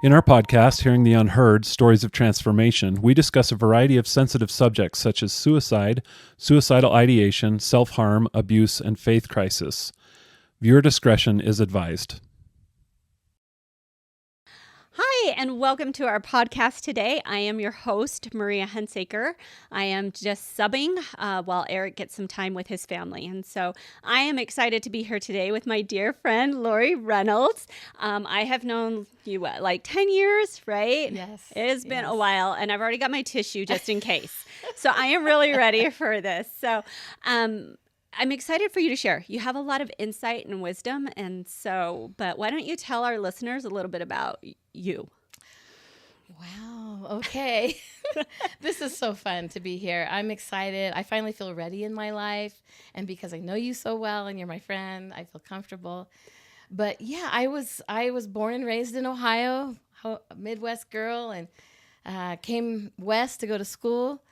In our podcast, Hearing the Unheard, Stories of Transformation, we discuss a variety of sensitive subjects such as suicide, suicidal ideation, self-harm, abuse, and faith crisis. Viewer discretion is advised. Hi, and welcome to our podcast today. I am your host, Maria Hunsaker. I am just subbing while Eric gets some time with his family. And so I am excited to be here today with my dear friend, Lori Reynolds. I have known you, like 10 years, right? Yes. It has been a while, and I've already got my tissue just in case. So I am really ready for this. So I'm excited for you to share. You have a lot of insight and wisdom, but why don't you tell our listeners a little bit about you? Wow. Okay. This is so fun to be here. I'm excited. I finally feel ready in my life. And because I know you so well and you're my friend, I feel comfortable. But yeah, I was born and raised in Ohio, a Midwest girl, and came west to go to school.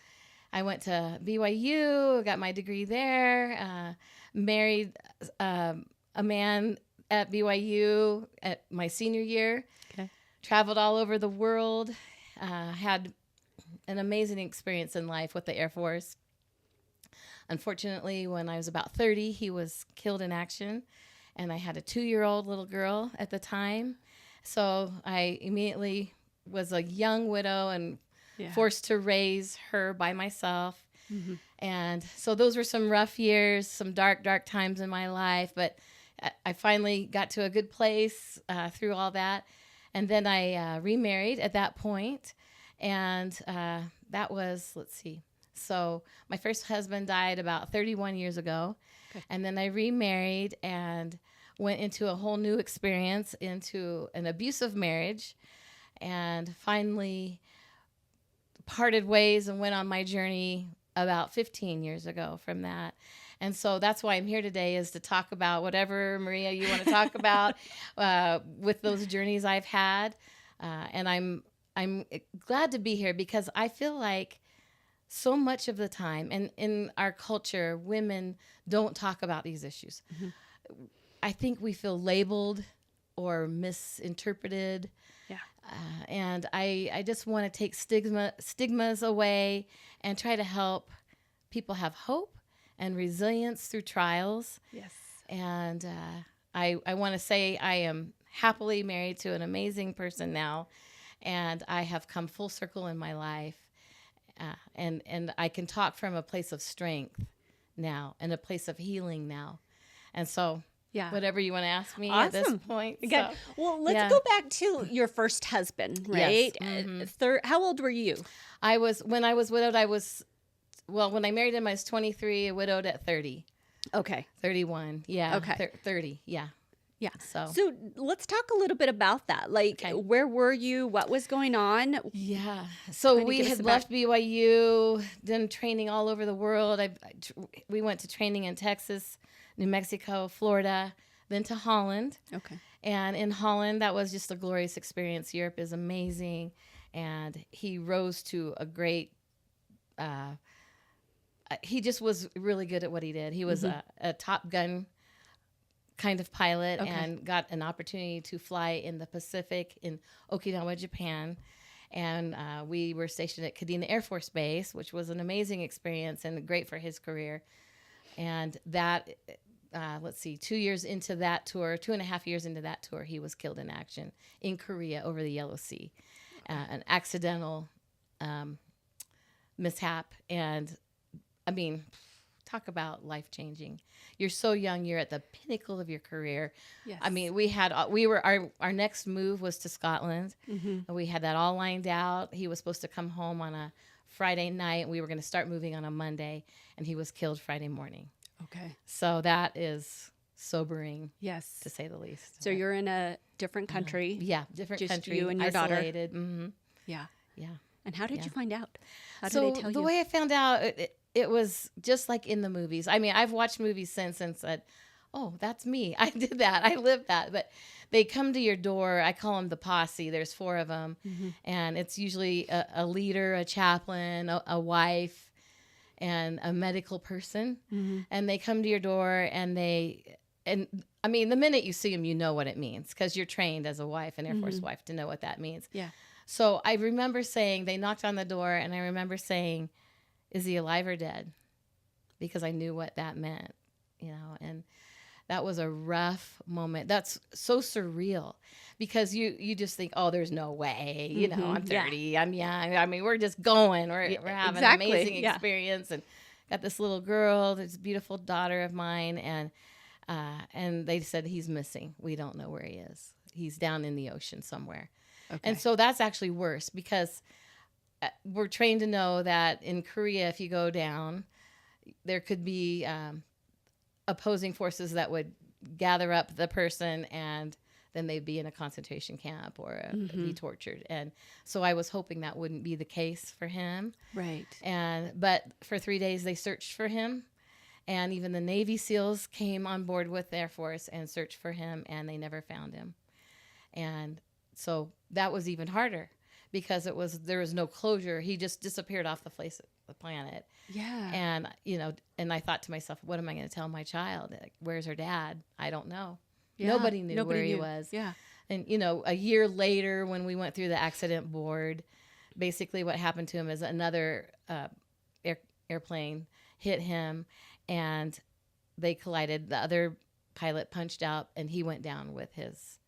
I went to BYU, got my degree there, married a man at BYU at my senior year, traveled all over the world, had an amazing experience in life with the Air Force. Unfortunately, when I was about 30, he was killed in action, and I had a 2-year-old little girl at the time. So I immediately was a young widow and forced to raise her by myself. Mm-hmm. And so those were some rough years, some dark times in my life. But I finally got to a good place through all that. And then I remarried at that point. And that was, so my first husband died about 31 years ago. Okay. And then I remarried and went into a whole new experience, into an abusive marriage. And finally parted ways and went on my journey about 15 years ago from that. And so that's why I'm here today, is to talk about whatever, Maria, you want to talk about with those journeys I've had. And I'm glad to be here because I feel like so much of the time, and in our culture, women don't talk about these issues. Mm-hmm. I think we feel labeled or misinterpreted. Yeah. And I just want to take stigmas away and try to help people have hope and resilience through trials. Yes. And I want to say I am happily married to an amazing person now, and I have come full circle in my life. And I can talk from a place of strength now and a place of healing now. And so whatever you want to ask me at this point. Okay. So, well, let's go back to your first husband, right? Yes. Mm-hmm. How old were you? When I was widowed, when I married him, I was 23, widowed at 30. Okay. 31. Yeah. Okay. 30. Yeah. Yeah. So let's talk a little bit about that. Like, where were you? What was going on? Yeah. So we had left BYU, done training all over the world. We went to training in Texas, New Mexico, Florida, then to Holland. Okay. And in Holland, that was just a glorious experience. Europe is amazing. And he rose to a great, he just was really good at what he did. He was a Top Gun kind of pilot and got an opportunity to fly in the Pacific in Okinawa, Japan. And we were stationed at Kadena Air Force Base, which was an amazing experience and great for his career. And that, 2 years into that tour, 2.5 years into that tour, he was killed in action in Korea over the Yellow Sea. An accidental mishap. And I mean, talk about life-changing. You're so young. You're at the pinnacle of your career. Yes. I mean, our next move was to Scotland. Mm-hmm. We had that all lined out. He was supposed to come home on a Friday night. We were going to start moving on a Monday, and he was killed Friday morning. Okay. So that is sobering, yes, to say the least. So you're in a different country. Different just country. You and your isolated. daughter. Mm-hmm. Yeah. Yeah. And how did you find out? How did so they tell you? The way I found out, it was just like in the movies. I mean, I've watched movies since and said, oh, that's me. I did that. I lived that. But they come to your door. I call them the posse. There's 4 of them. Mm-hmm. And it's usually a leader, a chaplain, a wife, and a medical person. Mm-hmm. And they come to your door and I mean, the minute you see him, you know what it means because you're trained as a wife, an Air Force wife, to know what that means. Yeah. So I remember saying, they knocked on the door, and I remember saying, is he alive or dead? Because I knew what that meant, and that was a rough moment. That's so surreal because you just think, oh, there's no way, I'm 30, I'm young. I mean, we're just going, we're having an amazing experience, and got this little girl, this beautiful daughter of mine, and they said he's missing. We don't know where he is. He's down in the ocean somewhere. Okay. And so that's actually worse because we're trained to know that in Korea, if you go down, there could be opposing forces that would gather up the person, and then they'd be in a concentration camp or be tortured. And so I was hoping that wouldn't be the case for him. Right. But for 3 days they searched for him, and even the Navy SEALs came on board with the Air Force and searched for him, and they never found him. And so that was even harder because there was no closure. He just disappeared off the face of the planet. Yeah. And, and I thought to myself, what am I going to tell my child? Like, where's her dad? I don't know. Yeah. Nobody knew where he was. Yeah. And, a year later when we went through the accident board, basically what happened to him is another airplane hit him, and they collided. The other pilot punched out, and he went down with his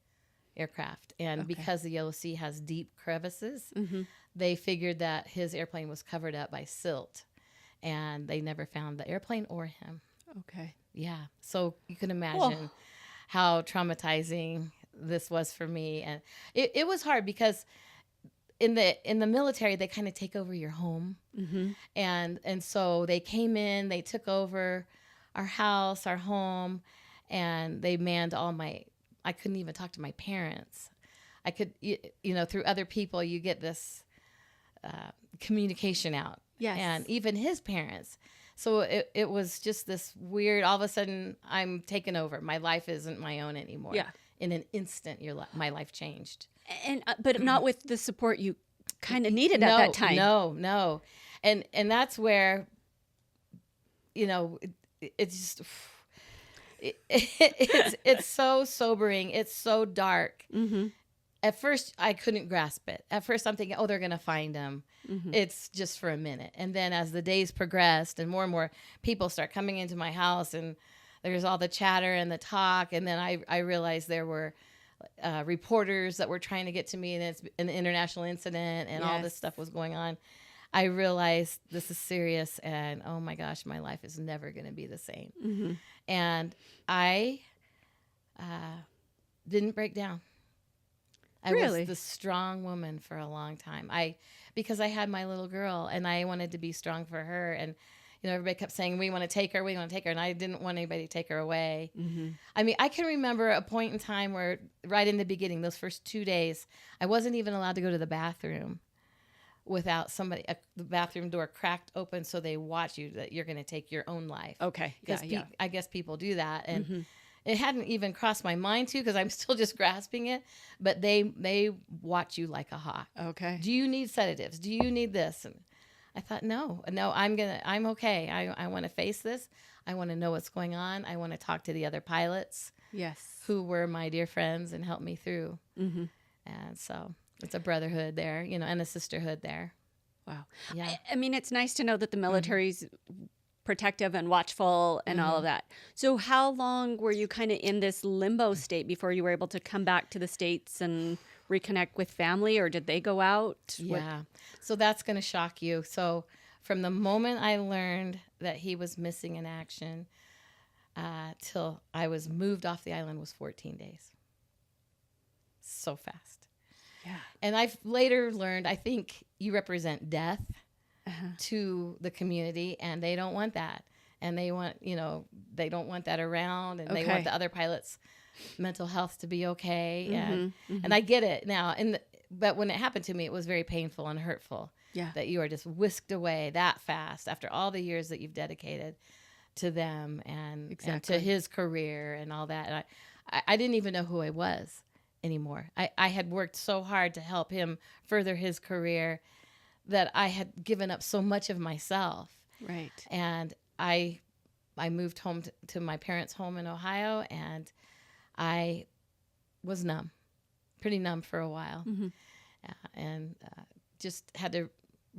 aircraft. And because the Yellow Sea has deep crevices, they figured that his airplane was covered up by silt, and they never found the airplane or him. Okay. Yeah. So you can imagine how traumatizing this was for me. And it was hard because in the military, they kind of take over your home. And so they came in, they took over our house, our home, and they manned I couldn't even talk to my parents. I could, through other people, you get this communication out. Yes. And even his parents. So it was just this weird, all of a sudden I'm taken over. My life isn't my own anymore. Yeah. In an instant, my life changed. And but not with the support you kind of needed at that time. No. And that's where, it's just... It's so sobering. It's so dark. At first, I couldn't grasp it. At first, I'm thinking, they're going to find him. It's just for a minute. And then as the days progressed and more people start coming into my house, and there's all the chatter and the talk. And then I realized there were reporters that were trying to get to me, and it's an international incident, and all this stuff was going on. I realized this is serious, and oh my gosh, my life is never going to be the same. And I didn't break down. I was the strong woman for a long time. Because I had my little girl, and I wanted to be strong for her. And everybody kept saying, we want to take her, and I didn't want anybody to take her away. I mean, I can remember a point in time where right in the beginning, those first 2 days, I wasn't even allowed to go to the bathroom without somebody, the bathroom door cracked open so they watch you, that you're going to take your own life. Okay. Because I guess people do that. And it hadn't even crossed my mind to, because I'm still just grasping it, but they watch you like a hawk. Okay. Do you need sedatives? Do you need this? And I thought, no, I'm okay. I want to face this. I want to know what's going on. I want to talk to the other pilots. Yes. Who were my dear friends and helped me through. And so it's a brotherhood there, and a sisterhood there. Wow. Yeah. I mean, it's nice to know that the military's protective and watchful and all of that. So how long were you kind of in this limbo state before you were able to come back to the States and reconnect with family, or did they go out? Yeah. So that's going to shock you. So from the moment I learned that he was missing in action till I was moved off the island was 14 days. So fast. Yeah. And I've later learned, I think you represent death to the community, and they don't want that. And they want, they don't want that around, and they want the other pilots' mental health to be okay. And I get it now. But when it happened to me, it was very painful and hurtful. Yeah. That you are just whisked away that fast after all the years that you've dedicated to them and to his career and all that. And I didn't even know who I was anymore. I had worked so hard to help him further his career that I had given up so much of myself. Right. And I moved home to my parents' home in Ohio, and I was pretty numb for a while. Mm-hmm. And just had to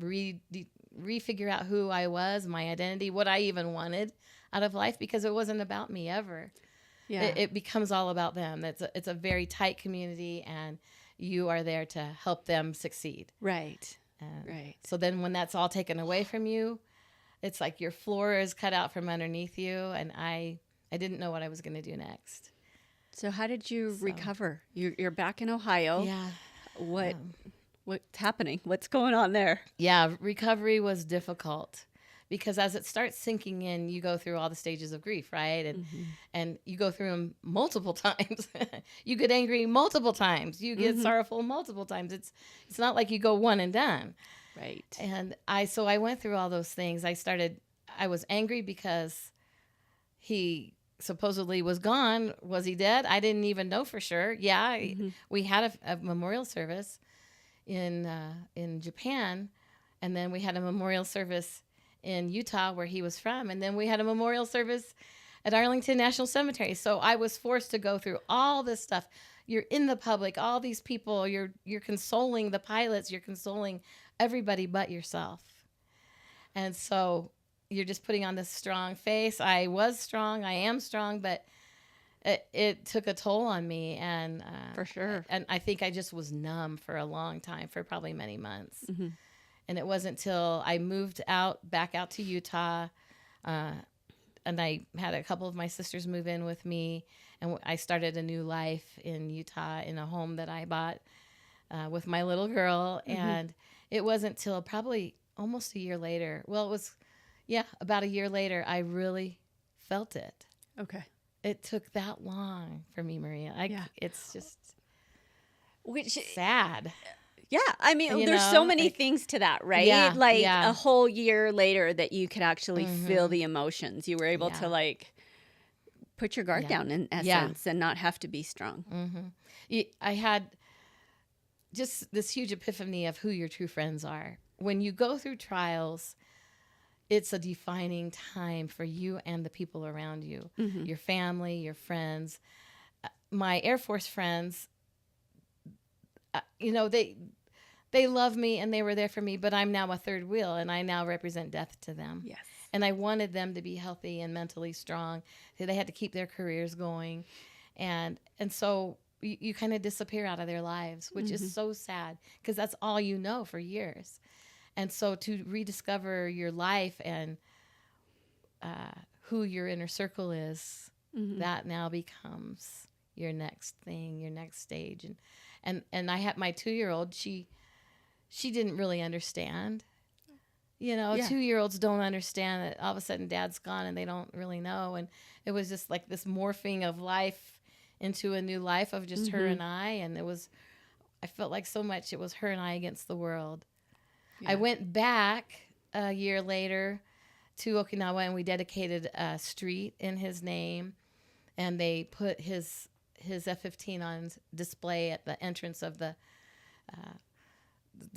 refigure out who I was, my identity, what I even wanted out of life, because it wasn't about me ever. Yeah. It becomes all about them. It's a very tight community, and you are there to help them succeed. Right. Right. So then when that's all taken away from you, it's like your floor is cut out from underneath you, and I didn't know what I was going to do next. So how did you recover? You're back in Ohio. Yeah. What's happening? What's going on there? Yeah, recovery was difficult because as it starts sinking in, you go through all the stages of grief, right? And you go through them multiple times. You get angry multiple times. You get sorrowful multiple times. It's not like you go one and done. Right. And I went through all those things. I was angry because he supposedly was gone. Was he dead? I didn't even know for sure. Yeah, we had a memorial service in Japan, and then we had a memorial service in Utah where he was from, and then we had a memorial service at Arlington National Cemetery. So I was forced to go through all this stuff. You're in the public, all these people, you're consoling the pilots, you're consoling everybody but yourself. And so you're just putting on this strong face. I was strong, I am strong, but it took a toll on me, and for sure. And I think I just was numb for a long time, for probably many months. And it wasn't until I moved back out to Utah, and I had a couple of my sisters move in with me, and I started a new life in Utah in a home that I bought with my little girl. And it wasn't till probably almost a year later. Well, it was, about a year later, I really felt it. Okay. It took that long for me, Maria. It's just sad. Yeah, I mean, there's so many things to that, right? A whole year later that you could actually feel the emotions. You were able to put your guard down in essence and not have to be strong. I had just this huge epiphany of who your true friends are. When you go through trials, it's a defining time for you and the people around you, your family, your friends. My Air Force friends, they love me and they were there for me, but I'm now a third wheel and I now represent death to them. Yes. And I wanted them to be healthy and mentally strong. They had to keep their careers going. And so you kind of disappear out of their lives, which is so sad because that's all you know for years. And so to rediscover your life and who your inner circle is, that now becomes your next thing, your next stage. And I had my 2-year-old, she didn't really understand. 2-year-olds don't understand that all of a sudden dad's gone and they don't really know. And it was just like this morphing of life into a new life of just her and I. And I felt like so much it was her and I against the world. Yeah. I went back a year later to Okinawa and we dedicated a street in his name. And they put his F-15 on display at the entrance of the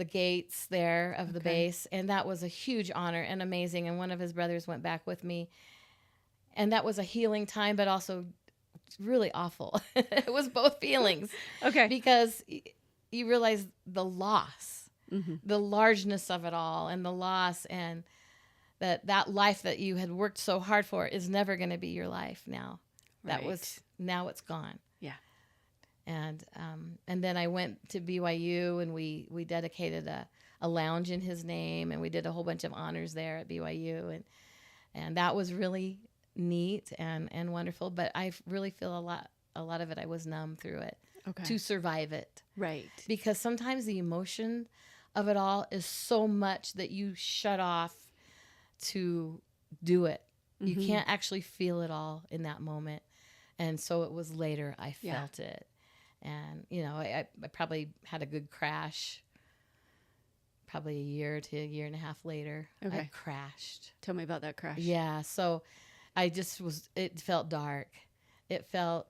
gates there of the base. And that was a huge honor and amazing. And one of his brothers went back with me. And that was a healing time, but also really awful. It was both feelings. Okay. Because you realize the loss, the largeness of it all, and the loss, and that life that you had worked so hard for is never going to be your life now. Right. Now it's gone. Yeah. And then I went to BYU and we dedicated a lounge in his name, and we did a whole bunch of honors there at BYU, and that was really neat and wonderful. But I really feel a lot of it I was numb through it to survive it. Right. Because sometimes the emotion of it all is so much that you shut off to do it. You can't actually feel it all in that moment. And so it was later I felt it. And, I probably had a good crash, probably a year to a year and a half later. Okay. I crashed. Tell me about that crash. Yeah. So I just it felt dark. It felt,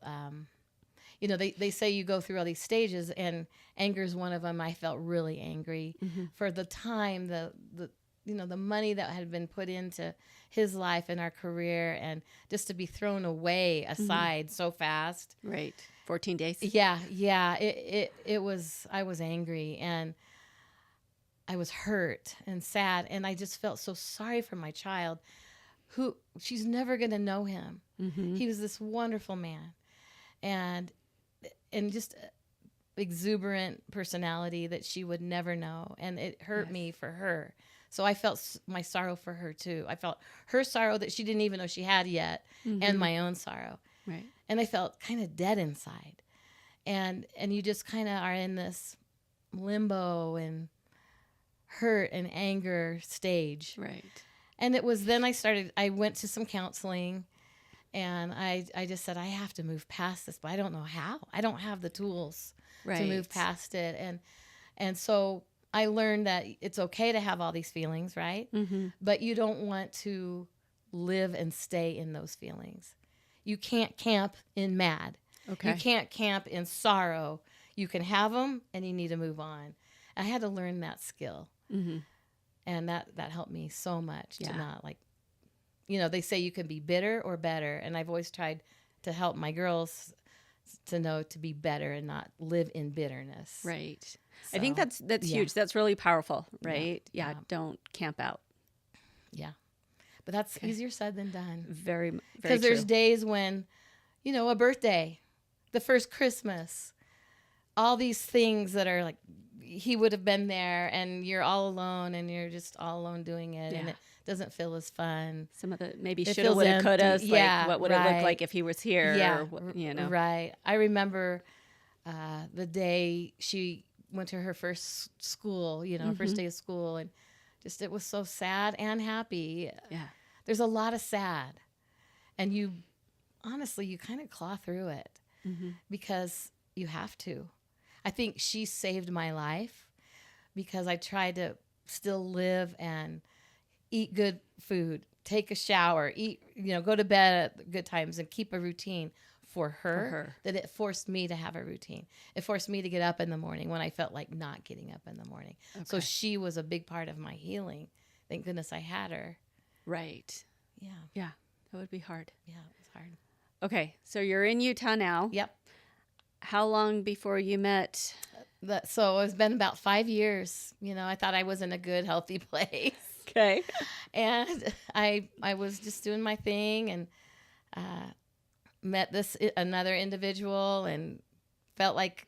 they say you go through all these stages, and anger is one of them. I felt really angry. For the time, the money that had been put into his life and our career, and just to be thrown away aside so fast. Right. 14 days. Yeah. It was, I was angry, and I was hurt and sad, and I just felt so sorry for my child, who she's never going to know him. He was this wonderful man, and just exuberant personality that she would never know, and it hurt me for her. So I felt my sorrow for her too. I felt her sorrow that she didn't even know she had yet, and my own sorrow. Right. And I felt kind of dead inside, and you just kind of are in this limbo and hurt and anger stage. Right. And it was then I went to some counseling, and I just said, I have to move past this, but I don't know how. I don't have the tools to move past it. And so I learned that it's okay to have all these feelings, right? But you don't want to live and stay in those feelings. You can't camp in mad. Okay. You can't camp in sorrow. You can have them, and you need to move on. I had to learn that skill. And that helped me so much to not they say you can be bitter or better. And I've always tried to help my girls to know to be better and not live in bitterness. Right. So, I think that's huge. That's really powerful, right? Yeah. Don't camp out. Yeah. But that's easier said than done. Very, very true. Because there's days when, a birthday, the first Christmas, all these things that are like, he would have been there, and you're all alone, and you're just all alone doing it, and it doesn't feel as fun. Some of the maybe shoulda, woulda, coulda. Like, what would it look like if he was here? Yeah, or, right. I remember the day she went to her first school, first day of school, and just it was so sad and happy. Yeah, there's a lot of sad, and you kind of claw through it because you have to. I think she saved my life because I tried to still live and eat good food, take a shower, eat, go to bed at good times, and keep a routine for her. That it forced me to have a routine. It forced me to get up in the morning when I felt like not getting up in the morning. Okay. So she was a big part of my healing. Thank goodness I had her. Right. Yeah. Yeah. That would be hard. Yeah, it was hard. Okay. So you're in Utah now. Yep. How long before you met? So it's been about 5 years. I thought I was in a good, healthy place. Okay. And I was just doing my thing, and met another individual, and felt like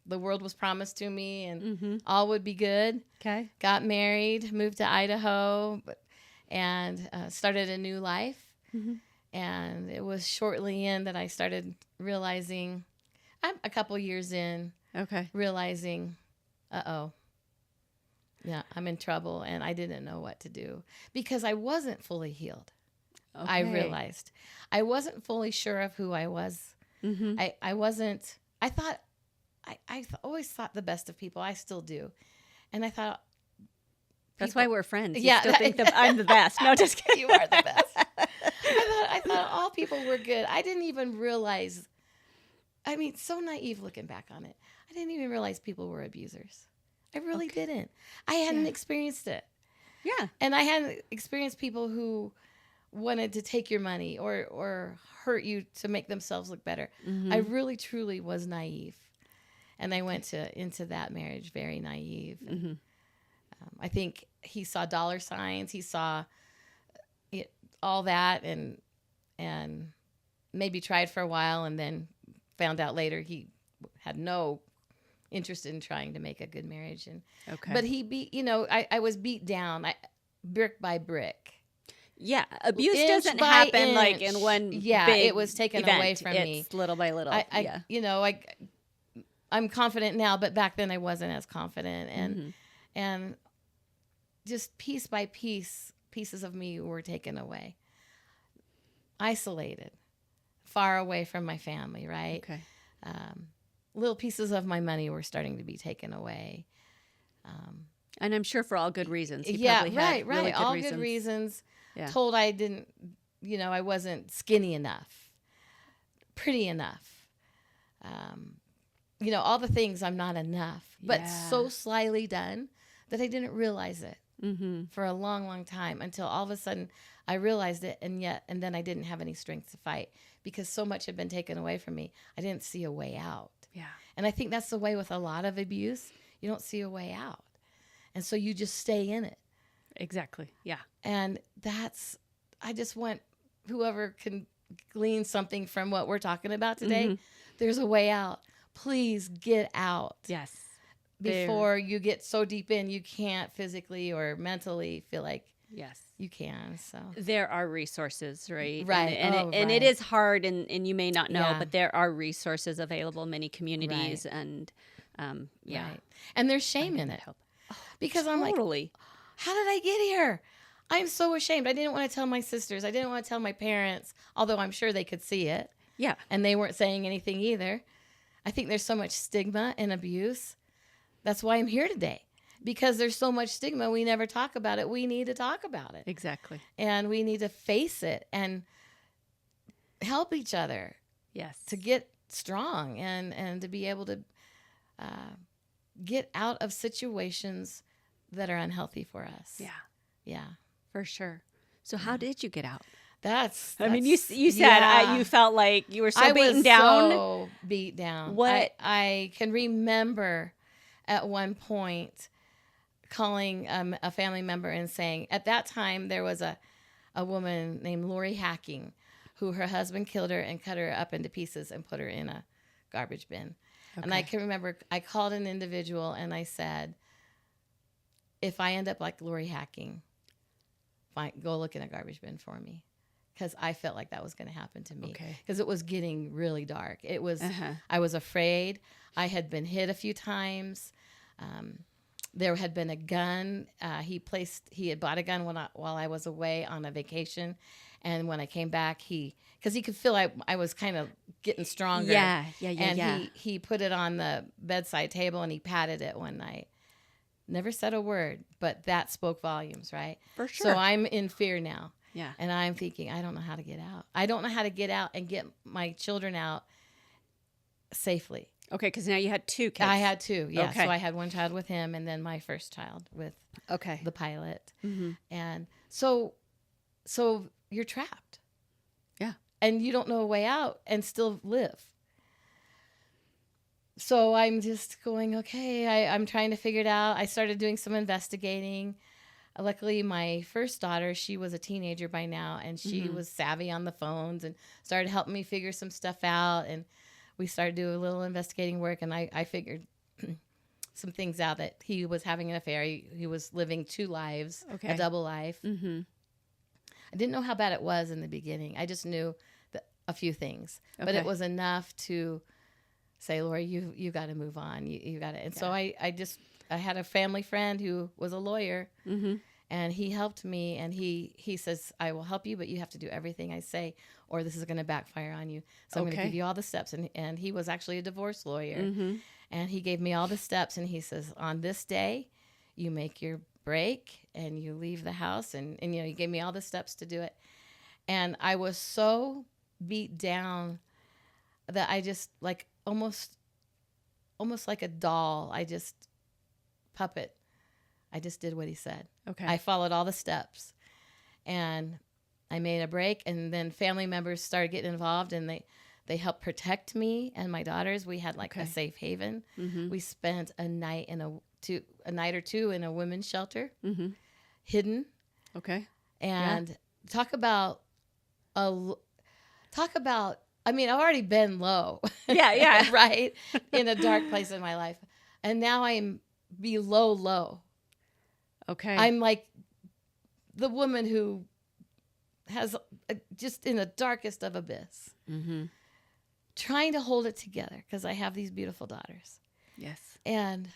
the world was promised to me, and all would be good. Okay. Got married, moved to Idaho, and started a new life. And it was shortly in that I started realizing, I'm a couple years in, realizing, yeah, I'm in trouble, and I didn't know what to do because I wasn't fully healed. Okay. I realized I wasn't fully sure of who I was. I wasn't. I thought I always thought the best of people. I still do, and I thought that's why we're friends. You still think that I'm the best. No, just kidding. You are the best. I thought all people were good. I didn't even realize. I mean, so naive looking back on it. I didn't even realize people were abusers. I really didn't. I hadn't experienced it. Yeah. And I hadn't experienced people who wanted to take your money or hurt you to make themselves look better. I really, truly was naive. And I went into that marriage very naive. I think he saw dollar signs. He saw all that and maybe tried for a while, and then found out later he had no interest in trying to make a good marriage. But he beat, I was beat down brick by brick. Yeah, abuse doesn't happen like in one big it was taken event. away from me. It's little by little. I'm confident now, but back then I wasn't as confident, and just piece by piece, pieces of me were taken away. Isolated, far away from my family, right? Okay. Little pieces of my money were starting to be taken away. And I'm sure for all good reasons. Right. Really all reasons. Good reasons. Yeah. Told I didn't, I wasn't skinny enough, pretty enough. All the things I'm not enough, but so slyly done that I didn't realize it. for a long, long time, until all of a sudden I realized it. And then I didn't have any strength to fight because so much had been taken away from me. I didn't see a way out. Yeah. And I think that's the way with a lot of abuse. You don't see a way out. And so you just stay in it. Exactly. Yeah. And I just want whoever can glean something from what we're talking about today. There's a way out. Please get out. Yes. Before you get so deep in, you can't physically or mentally feel like you can. So there are resources, right? Right. And it is hard, and you may not know, Yeah. but there are resources available in many communities, and Right. And there's shame in it. Because I'm totally. like, how did I get here? I'm so ashamed. I didn't want to tell my sisters. I didn't want to tell my parents, although I'm sure they could see it. Yeah. And they weren't saying anything either. I think there's so much stigma and abuse. That's why I'm here today. Because there's so much stigma, we never talk about it. We need to talk about it. Exactly. And we need to face it and help each other. Yes. To get strong and to be able to get out of situations that are unhealthy for us. Yeah. Yeah. For sure. So how did you get out? That's I mean, you said you felt like you were so beaten down. So beat down. What? I can remember at one point calling a family member and saying, at that time there was a woman named Lori Hacking who her husband killed her and cut her up into pieces and put her in a garbage bin. Okay. And I can remember I called an individual and I said, if I end up like Lori Hacking, fine, go look in a garbage bin for me. Because I felt like that was going to happen to me. Because it was getting really dark. It was. I was afraid. I had been hit a few times. There had been a gun. He had bought a gun while I was away on a vacation, and when I came back, because he could feel I was kind of getting stronger. And he put it on the bedside table and he patted it one night. Never said a word, but that spoke volumes, right? For sure. So I'm in fear now. Yeah. And I'm thinking, I don't know how to get out. I don't know how to get out and get my children out safely. Okay, because now you had 2 kids. I had 2, yeah. Okay. So I had one child with him and then my first child with the pilot. And so you're trapped. Yeah. And you don't know a way out and still live. So I'm just going, okay, I'm trying to figure it out. I started doing some investigating. Luckily, my first daughter, she was a teenager by now, and she was savvy on the phones and started helping me figure some stuff out. And we started doing a little investigating work, and I figured some things out, that he was having an affair. He was living 2 lives, a double life. I didn't know how bad it was in the beginning. I just knew a few things. But it was enough to say, Lori, you got to move on. You got to. And so I had a family friend who was a lawyer, and he helped me. And he says, I will help you, but you have to do everything I say, or this is going to backfire on you. So I'm going to give you all the steps. And he was actually a divorce lawyer. And he gave me all the steps. And he says, on this day, you make your break and you leave the house. And he gave me all the steps to do it. And I was so beat down that I just almost like a doll. Puppet. I just did what he said. Okay. I followed all the steps, and I made a break, and then family members started getting involved, and they helped protect me and my daughters. We had a safe haven. We spent a night or two in a women's shelter, hidden. Okay. And talk about I mean, I've already been low. Yeah. Right? In a dark place in my life. And now I'm below low. Okay. I'm like the woman who has just in the darkest of abyss. Trying to hold it together because I have these beautiful daughters. Yes. And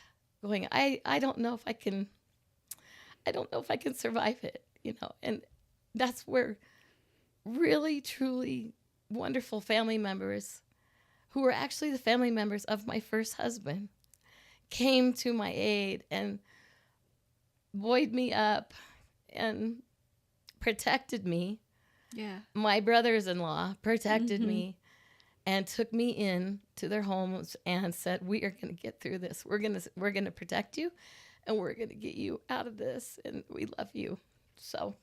going, I don't know if I can survive it, And that's where really, truly wonderful family members, who were actually the family members of my first husband, came to my aid and buoyed me up and protected me. Yeah. My brothers-in-law protected me and took me in to their homes and said, we are going to get through this. We're going to protect you. and we're going to get you out of this, and we love you. So.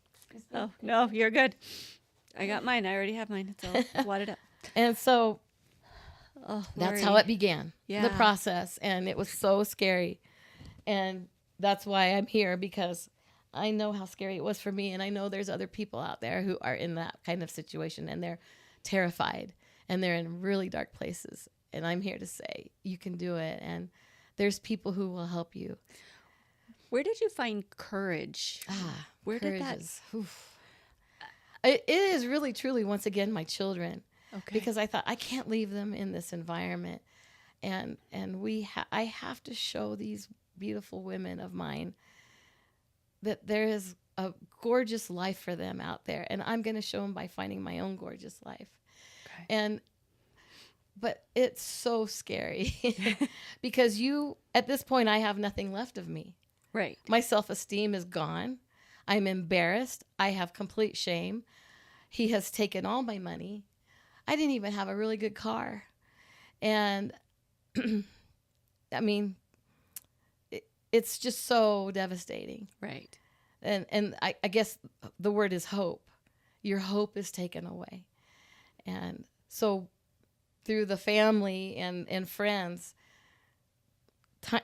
Oh, no, you're good. I got mine. I already have mine. So wad it up. And so that's how it began, the process. And it was so scary. And that's why I'm here, because I know how scary it was for me. And I know there's other people out there who are in that kind of situation, and they're terrified and they're in really dark places. And I'm here to say you can do it. And there's people who will help you. Where did you find courage? Where did that? It is really, truly, once again, my children. Okay. Because I thought, I can't leave them in this environment. And I have to show these beautiful women of mine that there is a gorgeous life for them out there. And I'm going to show them by finding my own gorgeous life. Okay. But it's so scary because at this point, I have nothing left of me. Right. My self-esteem is gone. I'm embarrassed. I have complete shame. He has taken all my money. I didn't even have a really good car. And I mean, it's just so devastating. Right. And I guess the word is hope. Your hope is taken away. And so through the family and friends,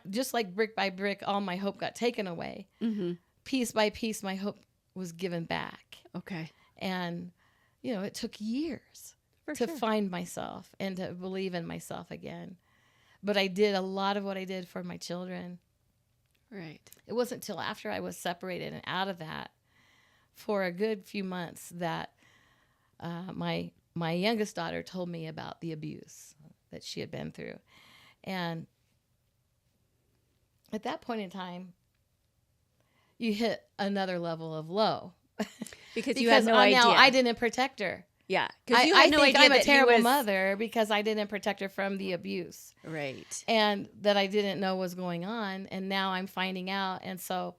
just like brick by brick, all my hope got taken away. Mm-hmm. Piece by piece, my hope was given back. Okay. And, it took years to find myself and to believe in myself again. But I did a lot of what I did for my children. Right. It wasn't until after I was separated and out of that for a good few months that my youngest daughter told me about the abuse that she had been through. And at that point in time, you hit another level of low. Because you had no idea. Now I didn't protect her. Yeah. Because you had no idea I'm a that terrible mother because I didn't protect her from the abuse. Right. And that I didn't know was going on. And now I'm finding out. And so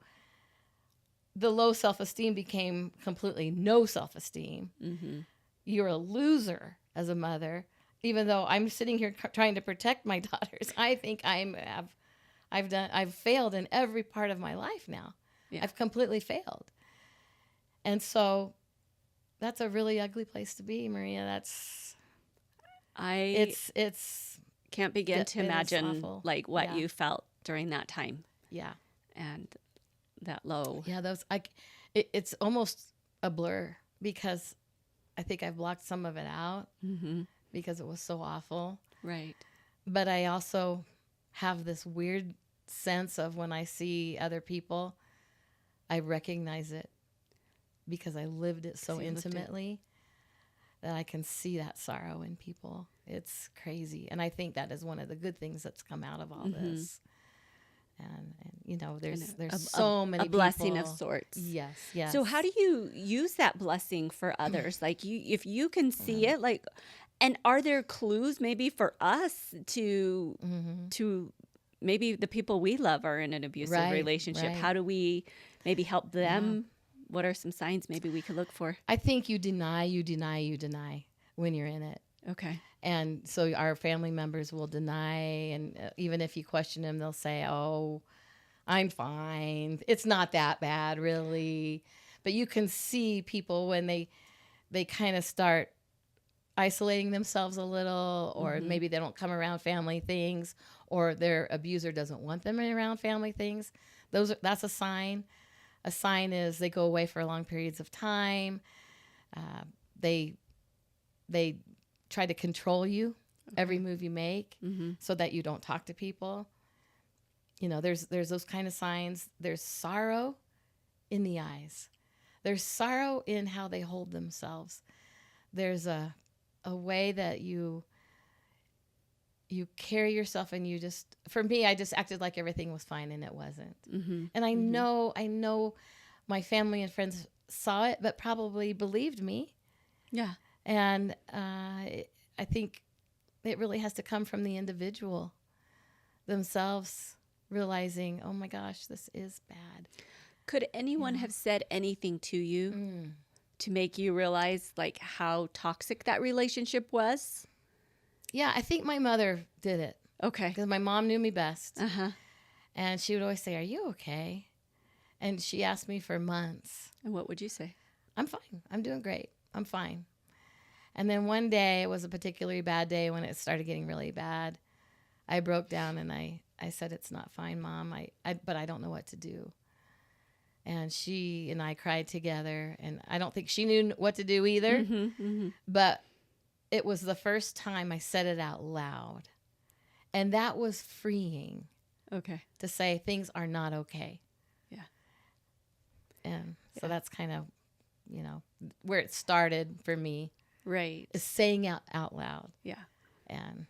the low self-esteem became completely no self-esteem. Mm-hmm. You're a loser as a mother. Even though I'm sitting here trying to protect my daughters, I think I've failed in every part of my life now. Yeah. I've completely failed. And so that's a really ugly place to be, Maria. It's can't begin to imagine like what you felt during that time. Yeah. And that low. Yeah, it's almost a blur because I think I've blocked some of it out because it was so awful. Right. But I also have this weird sense of when I see other people, I recognize it because I lived it so intimately that I can see that sorrow in people. It's crazy. And I think that is one of the good things that's come out of all this. And there's so many a blessing people. of sorts. Yes. So how do you use that blessing for others? Like if you can see it, like, and are there clues maybe for us to maybe the people we love are in an abusive relationship? Right. How do we maybe help them? Yeah. What are some signs maybe we could look for? I think you deny when you're in it. Okay. And so our family members will deny, and even if you question them, they'll say, "Oh, I'm fine. It's not that bad, really." But you can see people when they kind of start isolating themselves a little, or maybe they don't come around family things, or their abuser doesn't want them around family things. That's a sign. A sign is they go away for long periods of time. They try to control you every move you make so that you don't talk to people. There's those kind of signs. There's sorrow in the eyes. There's sorrow in how they hold themselves. There's a way that you carry yourself, and for me, I just acted like everything was fine and it wasn't. And I know my family and friends saw it, but probably believed me. Yeah. And I think it really has to come from the individual themselves realizing, oh my gosh, this is bad. Could anyone have said anything to you to make you realize like how toxic that relationship was? Yeah, I think my mother did it. Okay. Because my mom knew me best. And she would always say, "Are you okay?" And she asked me for months. And what would you say? "I'm fine. I'm doing great. I'm fine." And then one day, it was a particularly bad day when it started getting really bad. I broke down and I said, "It's not fine, Mom. But I don't know what to do." And she and I cried together, and I don't think she knew what to do either. But it was the first time I said it out loud. And that was freeing. Okay. To say things are not okay. Yeah. And so that's kind of, where it started for me. Right. Is saying out loud. Yeah. And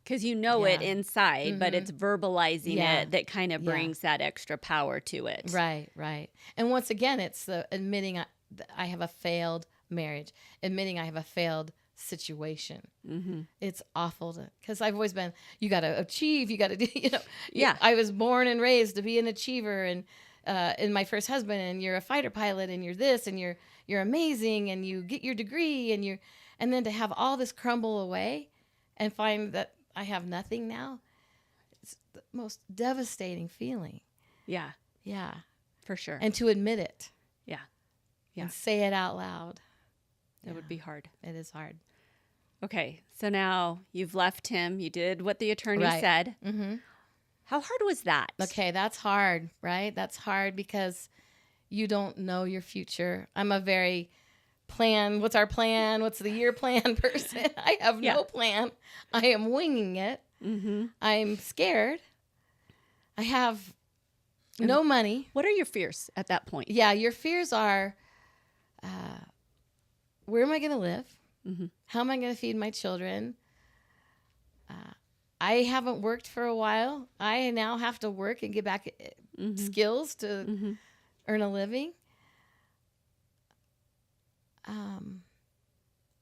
because it inside, but it's verbalizing it that kind of brings that extra power to it. Right, right. And once again, it's the admitting I have a failed marriage, admitting I have a failed situation. It's awful because I've always been, you got to achieve, you got to do, Yeah. I was born and raised to be an achiever, and in my first husband, and you're a fighter pilot, and you're this, and you're amazing, and you get your degree, and then to have all this crumble away and find that I have nothing now, it's the most devastating feeling. Yeah. Yeah. For sure. And to admit it. Yeah. Yeah. And say it out loud. That would be hard. It is hard. Okay. So now you've left him. You did what the attorney Right. said. How hard was that? Okay, that's hard, right? That's hard because you don't know your future. I'm a very what's our plan? What's the year plan person? I have no plan. I am winging it. I'm scared. I have no money. What are your fears at that point? Yeah, your fears are, where am I going to live? How am I going to feed my children? I haven't worked for a while. I now have to work and get back skills to earn a living.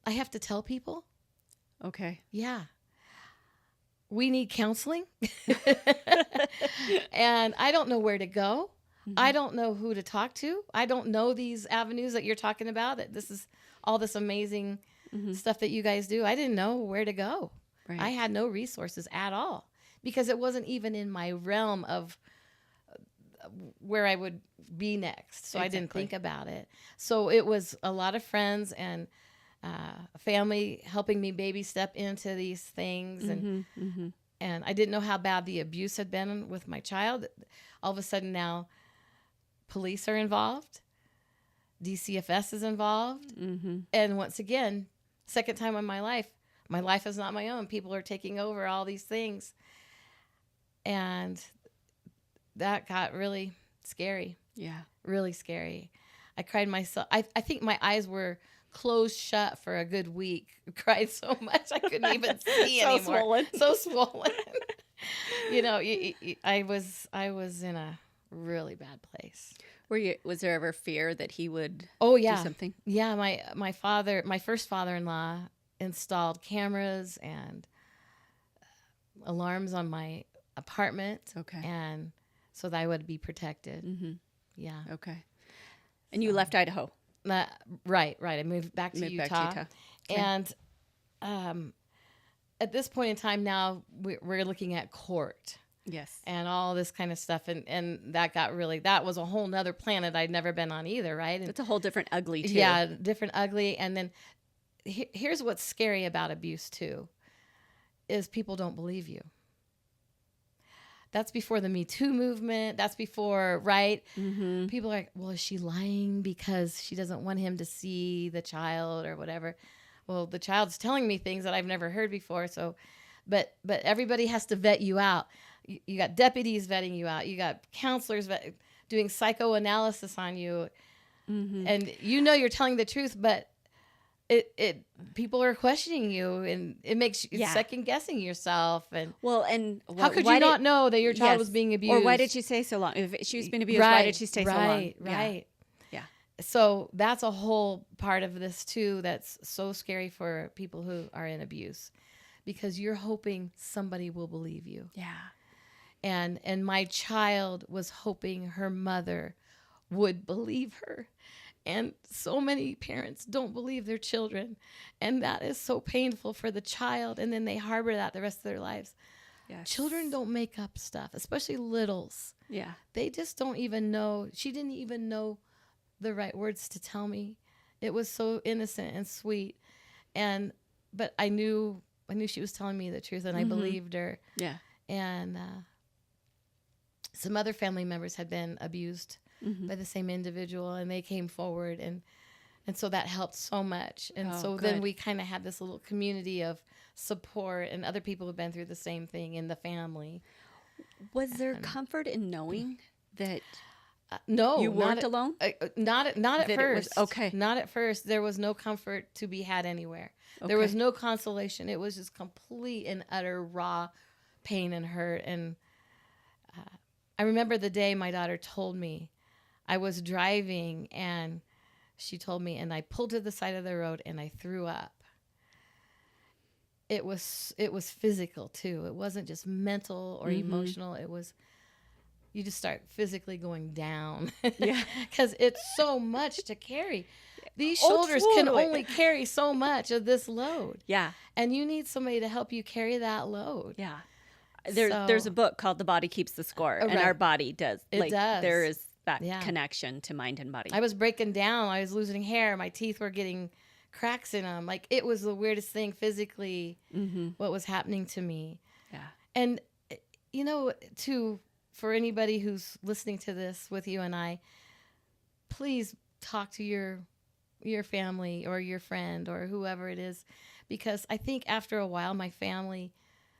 I have to tell people. Okay. Yeah. We need counseling. And I don't know where to go. I don't know who to talk to. I don't know these avenues that you're talking about, that this is all this amazing stuff that you guys do. I didn't know where to go. Right. I had no resources at all because it wasn't even in my realm of where I would be next. So I didn't think about it. So it was a lot of friends and family helping me baby step into these things. And I didn't know how bad the abuse had been with my child. All of a sudden now police are involved. DCFS is involved. And once again, second time in my life is not my own. People are taking over all these things. And that got really scary. Yeah. Really scary. I cried myself. I think my eyes were closed shut for a good week. I cried so much I couldn't even see anymore. So swollen. I was in a really bad place. Was there ever fear that he would do something? Yeah, my first father-in-law installed cameras and alarms on my apartment. Okay. And so that I would be protected. Yeah. Okay. And you left Idaho. Right. I moved back to Utah. Okay. And at this point in time now, we're looking at court. Yes. And all this kind of stuff. And that was a whole nother planet I'd never been on either, right? And it's a whole different ugly, too. Yeah, different ugly. And then here's what's scary about abuse, too, is people don't believe you. That's before the Me Too movement. That's before, right? People are like, well, is she lying because she doesn't want him to see the child or whatever? Well, the child's telling me things that I've never heard before. So, but everybody has to vet you out. You got deputies vetting you out. You got counselors doing psychoanalysis on you. And you're telling the truth, but it people are questioning you, and it makes you second guessing yourself. And how could you not know that your child was being abused? Or why did she stay so long? If she was being abused, why did she stay so long? Right. Yeah. So that's a whole part of this too. That's so scary for people who are in abuse, because you're hoping somebody will believe you. Yeah. And my child was hoping her mother would believe her. And so many parents don't believe their children. And that is so painful for the child. And then they harbor that the rest of their lives. Yes. Children don't make up stuff, especially littles. Yeah. They just don't even know. She didn't even know the right words to tell me. It was so innocent and sweet. But I knew she was telling me the truth, and I believed her. Yeah. And some other family members had been abused by the same individual, and they came forward, and so that helped so much. And then we kind of had this little community of support, and other people have been through the same thing in the family. Was there comfort in knowing that no, you weren't alone? Not at first. Okay. Not at first. There was no comfort to be had anywhere. Okay. There was no consolation. It was just complete and utter raw pain and hurt. And I remember the day my daughter told me. I was driving, and she told me, and I pulled to the side of the road, and I threw up. It was physical too. It wasn't just mental or emotional. It was, you just start physically going down. Yeah. Because it's so much to carry. These shoulders can only carry so much of this load. Yeah. And you need somebody to help you carry that load. Yeah. There's a book called The Body Keeps the Score, and our body does. It does. There is that connection to mind and body. I was breaking down. I was losing hair. My teeth were getting cracks in them. Like, it was the weirdest thing physically, what was happening to me. Yeah. And, you know, for anybody who's listening to this with you and I, please talk to your family or your friend or whoever it is, because I think after a while,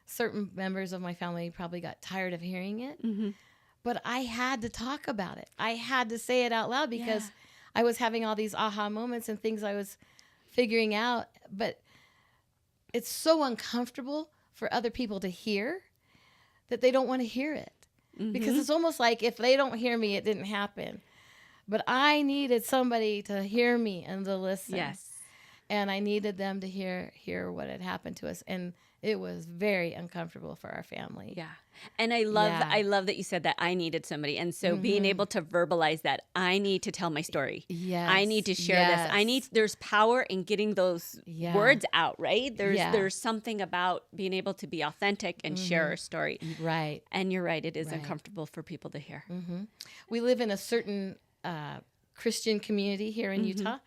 certain members of my family probably got tired of hearing it. But I had to talk about it. I had to say it out loud because I was having all these aha moments and things I was figuring out. But it's so uncomfortable for other people to hear that they don't want to hear it. Because it's almost like if they don't hear me, it didn't happen. But I needed somebody to hear me and to listen. Yes. And I needed them to hear what had happened to us. And it was very uncomfortable for our family. Yeah. And I love that you said that I needed somebody. And so being able to verbalize that, I need to tell my story. Yes. I need to share this. There's power in getting those words out, right? There's something about being able to be authentic and share our story. Right. And you're right. It is uncomfortable for people to hear. We live in a certain Christian community here in Utah.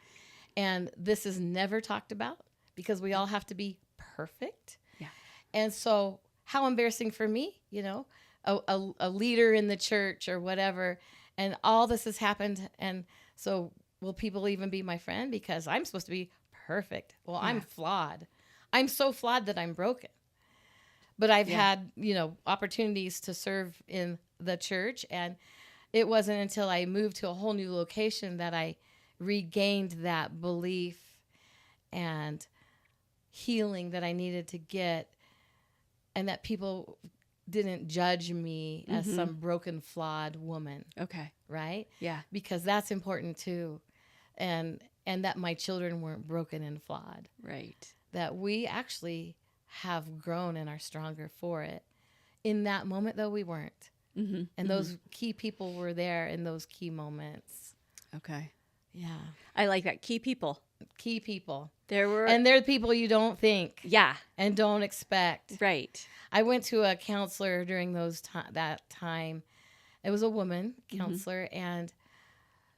And this is never talked about because we all have to be perfect. Yeah. And so how embarrassing for me, you know, a leader in the church or whatever, and all this has happened. And so will people even be my friend because I'm supposed to be perfect? Well, I'm flawed. I'm so flawed that I'm broken. But I've had, you know, opportunities to serve in the church. And it wasn't until I moved to a whole new location that I regained that belief and healing that I needed to get, and that people didn't judge me as some broken, flawed woman. Okay. Right? Yeah. Because that's important too. And that my children weren't broken and flawed. Right. That we actually have grown and are stronger for it. In that moment, though, we weren't. And those key people were there in those key moments. Okay. Yeah. I like that. Key people. Key people. And they're the people you don't think. Yeah. And don't expect. Right. I went to a counselor during that time. It was a woman counselor, and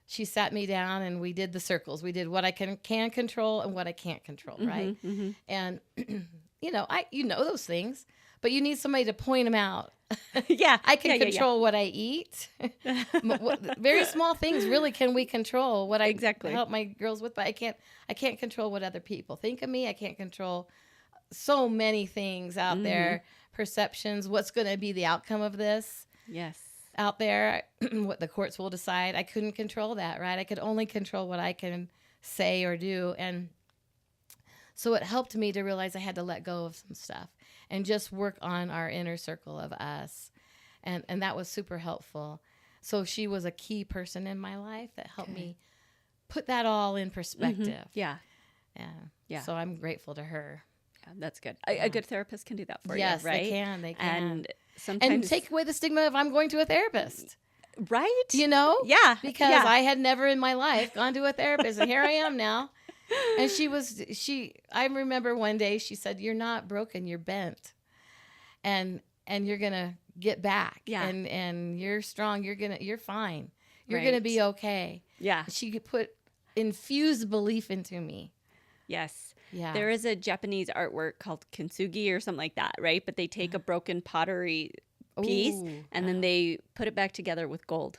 she sat me down and we did the circles. We did what I can control and what I can't control, right? And you know those things, but you need somebody to point them out. Yeah. I can control what I eat. Very small things really can we control what I help my girls with, but I can't control what other people think of me. I can't control so many things out there, perceptions, what's going to be the outcome of this. Yes. Out there, what the courts will decide. I couldn't control that, right? I could only control what I can say or do. And so it helped me to realize I had to let go of some stuff and just work on our inner circle of us. And that was super helpful. So she was a key person in my life that helped me put that all in perspective. Yeah. Yeah. So I'm grateful to her. Yeah, that's good. A good therapist can do that for you, right? Yes, they can. And sometimes take away the stigma of I'm going to a therapist. Right? You know? Yeah. Because I had never in my life gone to a therapist, and here I am now. And I remember one day she said, "You're not broken, you're bent." And and you're going to get back. Yeah. And you're strong. You're fine. You're Right. going to be okay. Yeah. She could infuse belief into me. Yes. Yeah. There is a Japanese artwork called kintsugi or something like that, right? But they take a broken pottery piece Ooh, and then they put it back together with gold.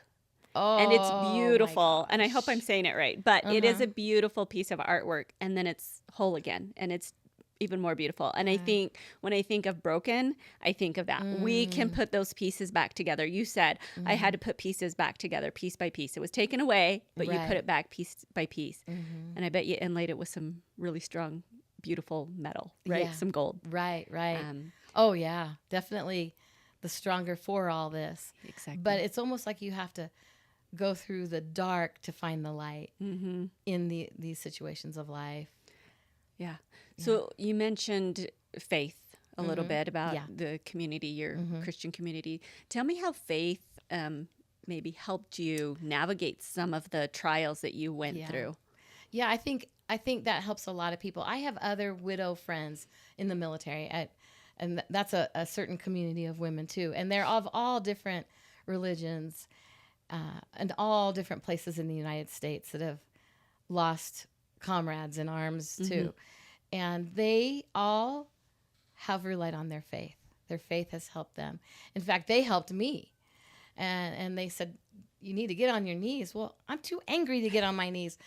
Oh, And it's my beautiful. And I hope I'm gosh. saying it right. But it is Uh-huh. a beautiful piece of artwork. And then it's whole again. And it's even more beautiful. And I think when I think of broken, I think of that. We can put those pieces back together. You said I had to put pieces back together piece by piece. It was taken away, but you put Right. it back piece by piece. And I bet you inlaid it with some really strong, beautiful metal, right? Yeah. Some gold. Right. Um, Oh, yeah. Definitely the stronger for all this. exactly. But it's almost like you have to go through the dark to find the light in these situations of life. Yeah. So you mentioned faith a little bit about Yeah. the community, your Christian community. Tell me how faith maybe helped you navigate some of the trials that you went through. Yeah, I think that helps a lot of people. I have other widow friends in the military, and that's a certain community of women too, and they're of all different religions and all different places in the United States that have lost comrades in arms too, and they all have relied on their faith. Their faith has helped them. In fact, they helped me, and they said, "You need to get on your knees." Well, I'm too angry to get on my knees.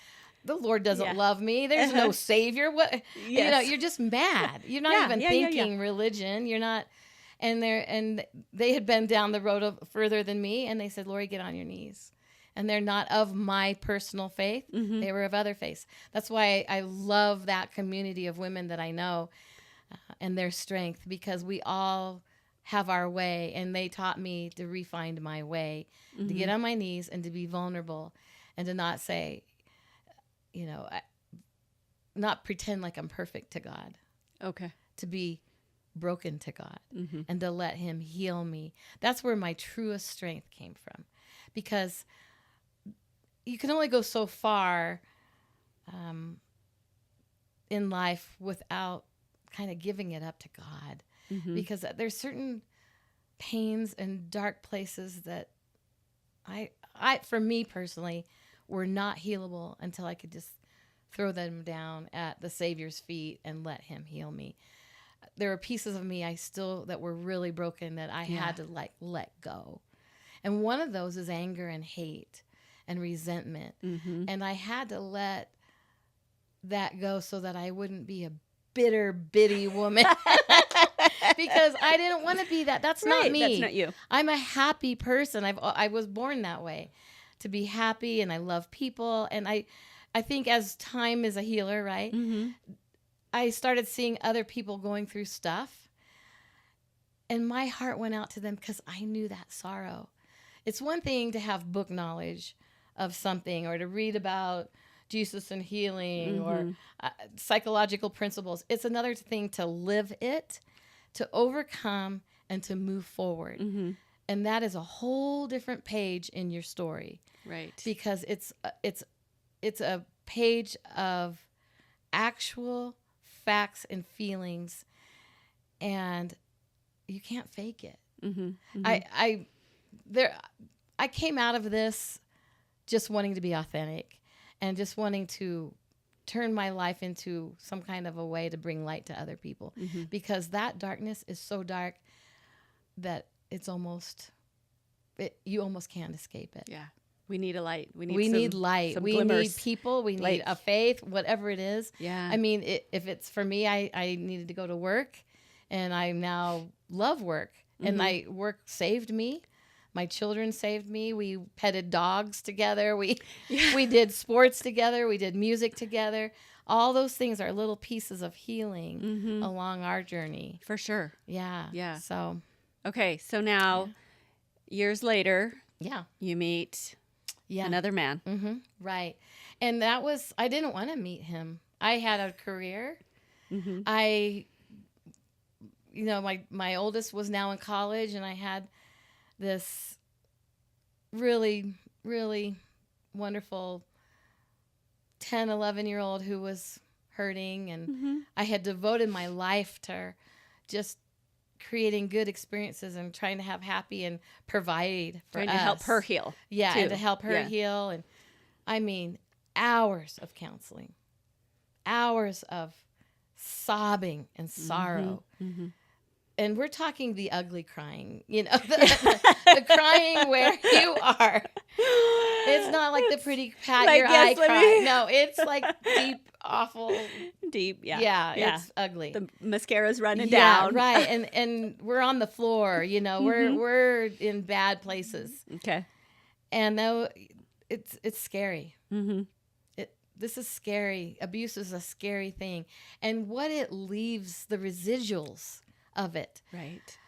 The Lord doesn't love me. There's no savior. What? You know, you're just mad. You're not even thinking religion. You're not. And they had been down the road further than me, and they said, "Lori, get on your knees." And they're not of my personal faith. They were of other faiths. That's why I love that community of women that I know and their strength, because we all have our way, and they taught me to refine my way, to get on my knees and to be vulnerable and to not say, not pretend like I'm perfect to God. Okay. To be broken to God and to let him heal me. That's where my truest strength came from, because you can only go so far in life without kind of giving it up to God, because there's certain pains and dark places that I for me personally were not healable until I could just throw them down at the Savior's feet and let him heal me. There were pieces of me that were really broken that I had to let go. And one of those is anger and hate and resentment. And I had to let that go so that I wouldn't be a bitter, bitty woman. Because I didn't want to be that. That's not me. That's not you. I'm a happy person. I was born that way, to be happy, and I love people. And I think as time is a healer, right? I started seeing other people going through stuff, and my heart went out to them because I knew that sorrow. It's one thing to have book knowledge of something, or to read about Jesus and healing, or psychological principles. It's another thing to live it, to overcome, and to move forward. And that is a whole different page in your story. Right. Because it's a page of actual facts and feelings, and you can't fake it. I came out of this just wanting to be authentic and just wanting to turn my life into some kind of a way to bring light to other people, because that darkness is so dark that you almost can't escape it. Yeah. We need a light. We need light. We need people. We need a faith, whatever it is. Yeah. I mean, if it's for me, I needed to go to work, and I now love work. And work saved me. My children saved me. We petted dogs together. We did sports together. We did music together. All those things are little pieces of healing along our journey. For sure. Yeah. Yeah. So. Okay. So now, years later, you meet another man. Right. And I didn't want to meet him. I had a career. My oldest was now in college, and I had this really, really wonderful 10, 11-year-old who was hurting, and I had devoted my life to just creating good experiences and trying to have happy and provide for Trying us. to help her heal. Yeah, too. and to help her Yeah. heal. And I mean, hours of counseling, hours of sobbing and sorrow. Mm-hmm. And we're talking the ugly crying, the crying where you are. It's not like the pretty pat like, your yes, eye let cry. me- No, it's like deep, awful. Deep. Yeah. Yeah, it's ugly. The mascara's running Yeah, down. right. And we're on the floor, we're in bad places. Okay. And though it's scary. Mm-hmm. This is scary. Abuse is a scary thing. And what it leaves, the residuals of it. Right.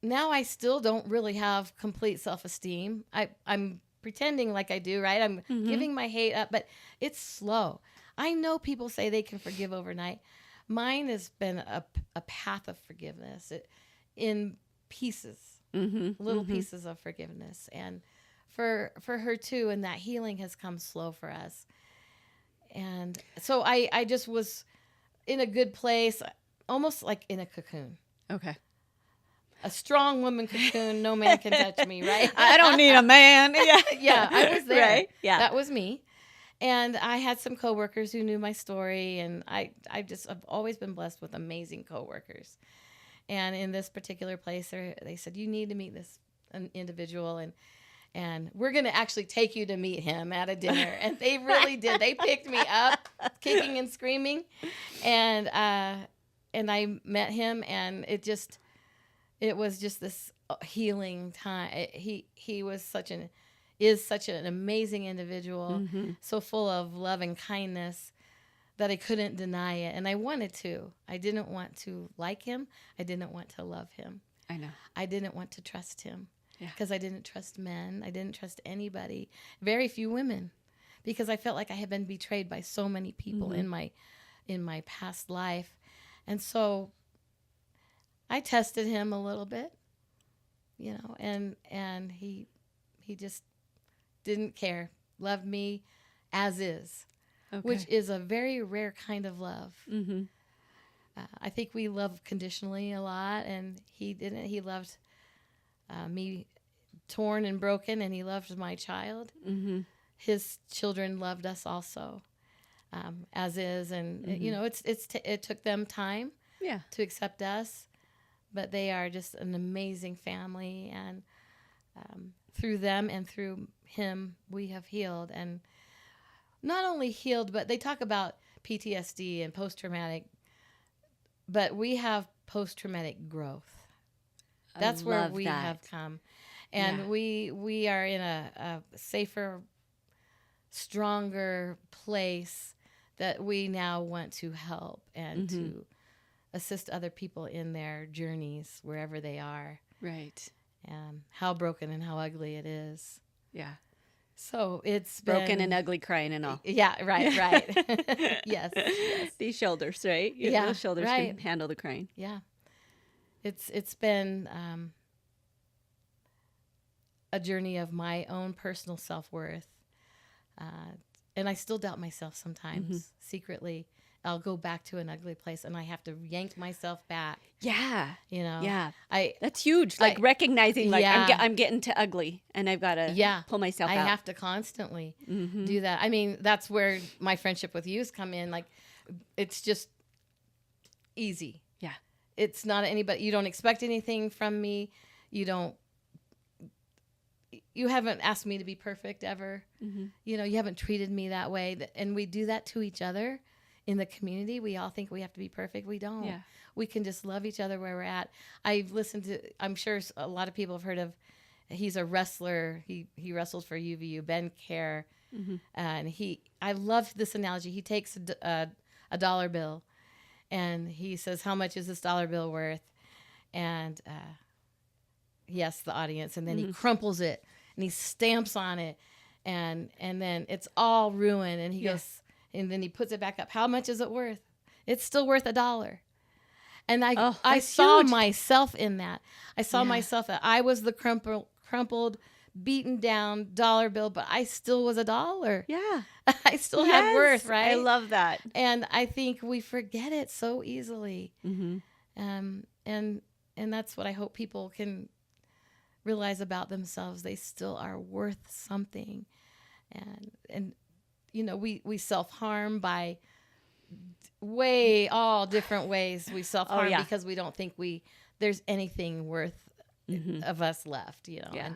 Now I still don't really have complete self-esteem. I'm pretending like I do, right? I'm giving my hate up, but it's slow. I know people say they can forgive overnight. Mine has been a path of forgiveness in pieces, little pieces of forgiveness. And for her too, and that healing has come slow for us. And so I just was in a good place, almost like in a cocoon. Okay. A strong woman cocoon, no man can touch me, right? I don't need a man. Yeah. Yeah, I was there. Right? Yeah. That was me. And I had some coworkers who knew my story, and I've always been blessed with amazing coworkers. And in this particular place, they said, you need to meet this individual, and we're going to actually take you to meet him at a dinner. And they really did. They picked me up, kicking and screaming, and I met him, and it was just this healing time. He was is such an amazing individual, so full of love and kindness that I couldn't deny it. And I wanted to. I didn't want to like him. I didn't want to love him. I know. I didn't want to trust him Yeah. because I didn't trust men. I didn't trust anybody, very few women, because I felt like I had been betrayed by so many people in my past life. And so I tested him a little bit, and he just didn't care, loved me as is, which is a very rare kind of love. Mm-hmm. I think we love conditionally a lot, and he didn't. He loved me torn and broken, and he loved my child. Mm-hmm. His children loved us also, as is, and it took them time to accept us. But they are just an amazing family, and through them and through him, we have healed. And not only healed, but they talk about PTSD and post-traumatic, but we have post-traumatic growth. That's where we have come. And we are in a safer, stronger place that we now want to help and to assist other people in their journeys wherever they are. Right. How broken and how ugly it is. Yeah. So it's broken and ugly, crying and all. Yeah, right. Yes. These shoulders, right? Yeah, those shoulders right. can handle the crying. Yeah. It's been a journey of my own personal self-worth. And I still doubt myself sometimes secretly. I'll go back to an ugly place and I have to yank myself back. Yeah. Yeah. That's huge. Like recognizing I'm getting to ugly and I've got to pull myself out. I have to constantly do that. I mean, that's where my friendship with you's come in. Like, it's just easy. Yeah. It's not anybody. You don't expect anything from me. You haven't asked me to be perfect ever. You haven't treated me that way. And we do that to each other. In the community, we all think we have to be perfect. We don't. Yeah. We can just love each other where we're at. I've listened to, I'm sure a lot of people have heard of, he's a wrestler. He wrestled for UVU, Ben Kerr. And I love this analogy. He takes a dollar bill and he says, how much is this dollar bill worth? And he asks the audience, and then he crumples it and he stamps on it. And then it's all ruined. And he goes, and then he puts it back up. How much is it worth? It's still worth $1. And I saw myself in that. I saw myself that I was the crumpled, beaten down dollar bill, but I still was $1. Yeah. I still had worth, right? I love that. And I think we forget it so easily. And and that's what I hope people can realize about themselves. They still are worth something. And you know, we self-harm by all different ways. We self-harm because we don't think there's anything worth of us left, you know. Yeah.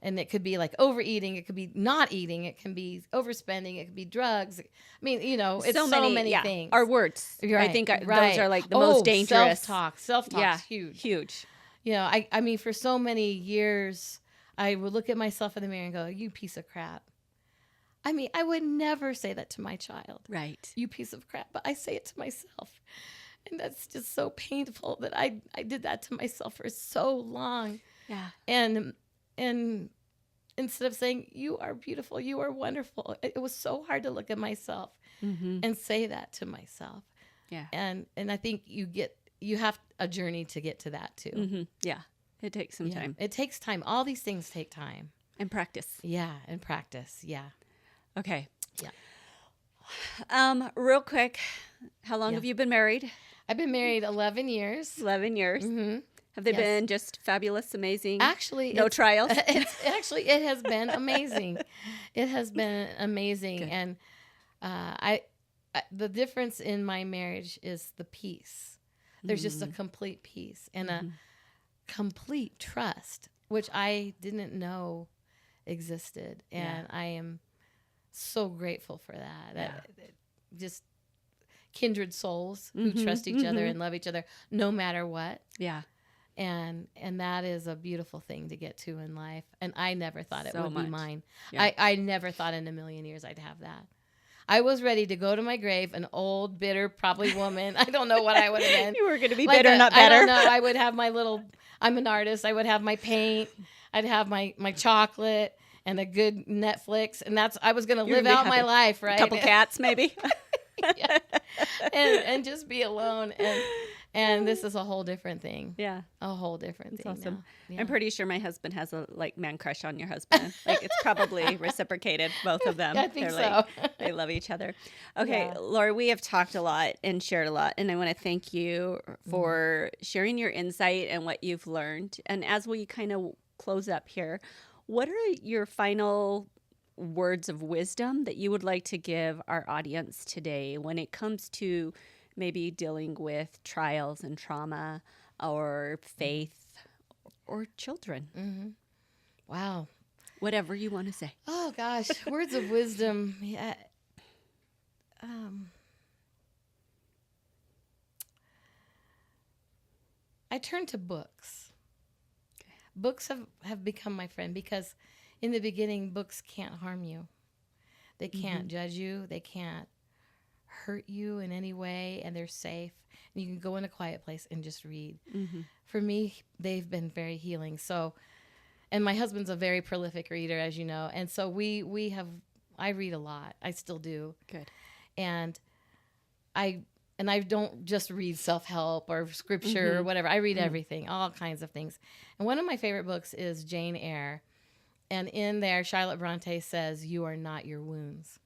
And it could be like overeating, it could be not eating, it can be overspending, it could be drugs. I mean, you know, it's so many things. Our words, right, I think those are like the most dangerous. Self-talk's huge. You know, I mean, for so many years, I would look at myself in the mirror and go, you piece of crap. I mean, I would never say that to my child. Right. You piece of crap. But I say it to myself. And that's just so painful that I did that to myself for so long. Yeah. And instead of saying, you are beautiful, you are wonderful, it was so hard to look at myself and say that to myself. Yeah. And I think you have a journey to get to that too. Mm-hmm. Yeah. It takes some time. It takes time. All these things take time. And practice. Yeah. And practice. Yeah. Okay. Yeah. Real quick, how long have you been married? I've been married 11 years. 11 years. Mm-hmm. Have they been just fabulous, amazing? Actually, no trials. It has been amazing. It has been amazing. Good. And I the difference in my marriage is the peace. There's just a complete peace and a complete trust, which I didn't know existed. And I am so grateful for that. Yeah. Just kindred souls who trust each other and love each other no matter what. Yeah. And that is a beautiful thing to get to in life. And I never thought it would be mine. Yeah. I never thought in a million years I'd have that. I was ready to go to my grave, an old, bitter, probably woman. I don't know what I would have been. You were going to be bitter, not better. I don't know. I would have my little, I'm an artist. I would have my paint. I'd have my chocolate and a good Netflix. And I was going to live out my life, right? A couple cats, maybe. Yeah. And just be alone. And this is a whole different thing. Yeah. A whole different thing. Awesome. Yeah. I'm pretty sure my husband has a man crush on your husband. Like it's probably reciprocated, both of them. I think so. They love each other. Okay, Lori, we have talked a lot and shared a lot, and I want to thank you for sharing your insight and what you've learned. And as we kind of close up here, what are your final words of wisdom that you would like to give our audience today when it comes to maybe dealing with trials and trauma or faith or children? Mm-hmm. Wow. Whatever you want to say. Oh, gosh. Words of wisdom. Yeah. I turn to books. Okay. Books have become my friend because in the beginning, books can't harm you. They can't judge you. They can't hurt you in any way, and they're safe. And you can go in a quiet place and just read. For me, they've been very healing. So, and my husband's a very prolific reader, as you know. And so I read a lot. I still do. Good. And I don't just read self-help or scripture or whatever. I read everything, all kinds of things. And one of my favorite books is Jane Eyre. And in there, Charlotte Bronte says, "You are not your wounds."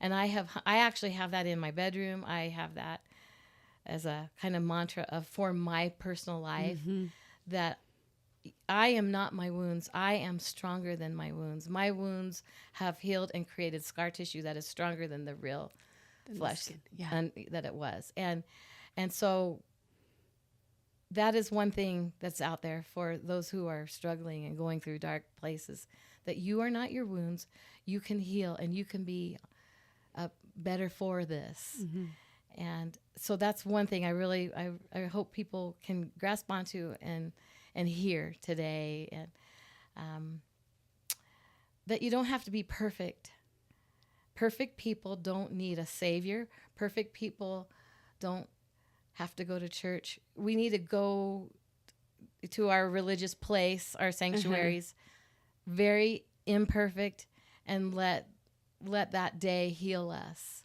And I actually have that in my bedroom. I have that as a kind of mantra for my personal life, that I am not my wounds. I am stronger than my wounds. My wounds have healed and created scar tissue that is stronger than the real flesh that it was. And so that is one thing that's out there for those who are struggling and going through dark places, that you are not your wounds. You can heal and you can be better for this. And so that's one thing I hope people can grasp onto and hear today, and that you don't have to be perfect. Perfect people don't need a savior. Perfect people don't have to go to church. We need to go to our religious place, our sanctuaries, very imperfect, and let that day heal us,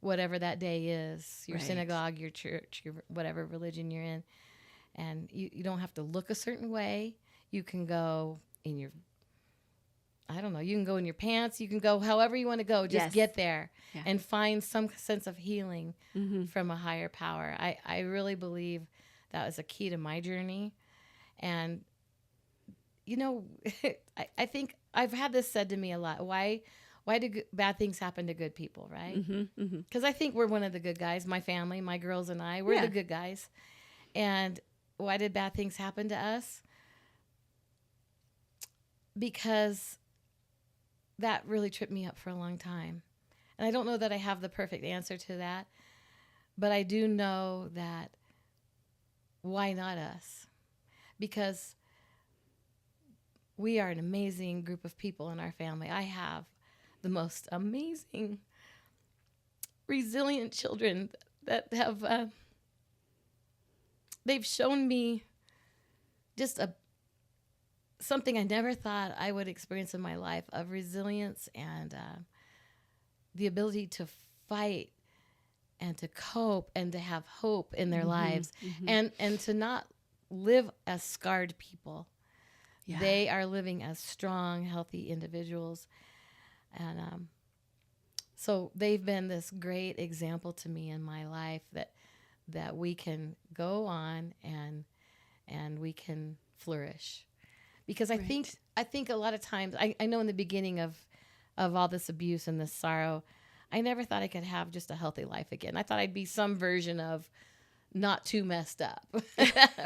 whatever that day is, your synagogue, your church, your whatever religion you're in. And you don't have to look a certain way. You can go in your, I don't know, you can go in your pants. You can go however you want to go. Just get there and find some sense of healing from a higher power. I really believe That was a key to my journey. And, I think I've had this said to me a lot. Why do bad things happen to good people, right? Because I think we're one of the good guys. My family, my girls and I, we're the good guys. And why did bad things happen to us? Because that really tripped me up for a long time. And I don't know that I have the perfect answer to that. But I do know that why not us? Because we are an amazing group of people in our family. I have the most amazing, resilient children that have, they've shown me just something I never thought I would experience in my life, of resilience and the ability to fight and to cope and to have hope in their lives, and to not live as scarred people. Yeah. They are living as strong, healthy individuals. And so they've been this great example to me in my life that we can go on and we can flourish. Because I think a lot of times, I know in the beginning of all this abuse and this sorrow, I never thought I could have just a healthy life again. I thought I'd be some version of not too messed up.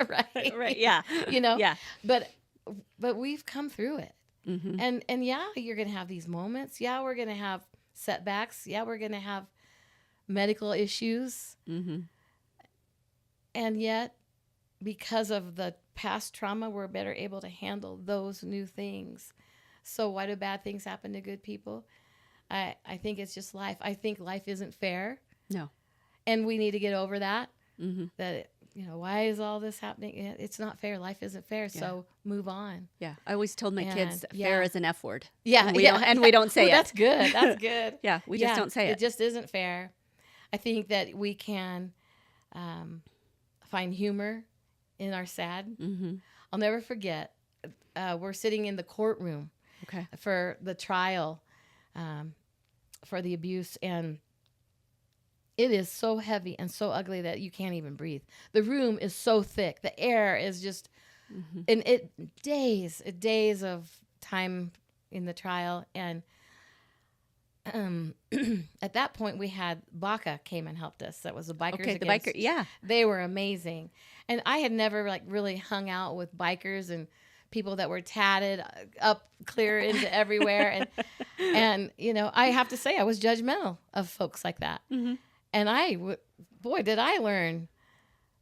Right. Yeah. Yeah. But we've come through it. And yeah, you're going to have these moments. Yeah, we're going to have setbacks. Yeah, we're going to have medical issues. And yet, because of the past trauma, we're better able to handle those new things. So why do bad things happen to good people? I think it's just life. I think life isn't fair. No. And we need to get over that. That, why is all this happening? It's not fair. Life isn't fair. Yeah. So move on. Yeah. I always told my kids yeah. fair is an F word. Yeah. And we don't say it. That's good. That's good. Yeah. We just don't say it. It just isn't fair. I think that we can find humor in our sad. I'll never forget. We're sitting in the courtroom for the trial for the abuse, and it is so heavy and so ugly that you can't even breathe. The room is so thick. The air is just, and days of time in the trial. And at that point, we had Baca came and helped us. That was the bikers. Okay, the biker, yeah. They were amazing. And I had never really hung out with bikers and people that were tatted up clear into everywhere. And I have to say, I was judgmental of folks like that. And boy, did I learn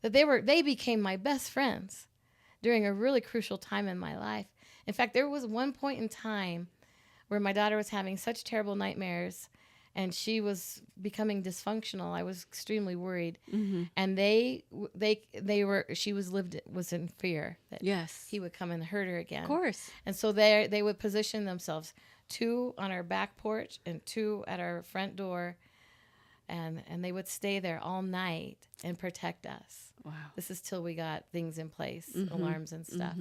that they became my best friends during a really crucial time in my life. In fact, there was one point in time where my daughter was having such terrible nightmares and she was becoming dysfunctional. I was extremely worried. And she was in fear that he would come and hurt her again. Of course. And so they would position themselves, 2 on our back porch and 2 at our front door. And they would stay there all night and protect us. Wow. This is till we got things in place, alarms and stuff.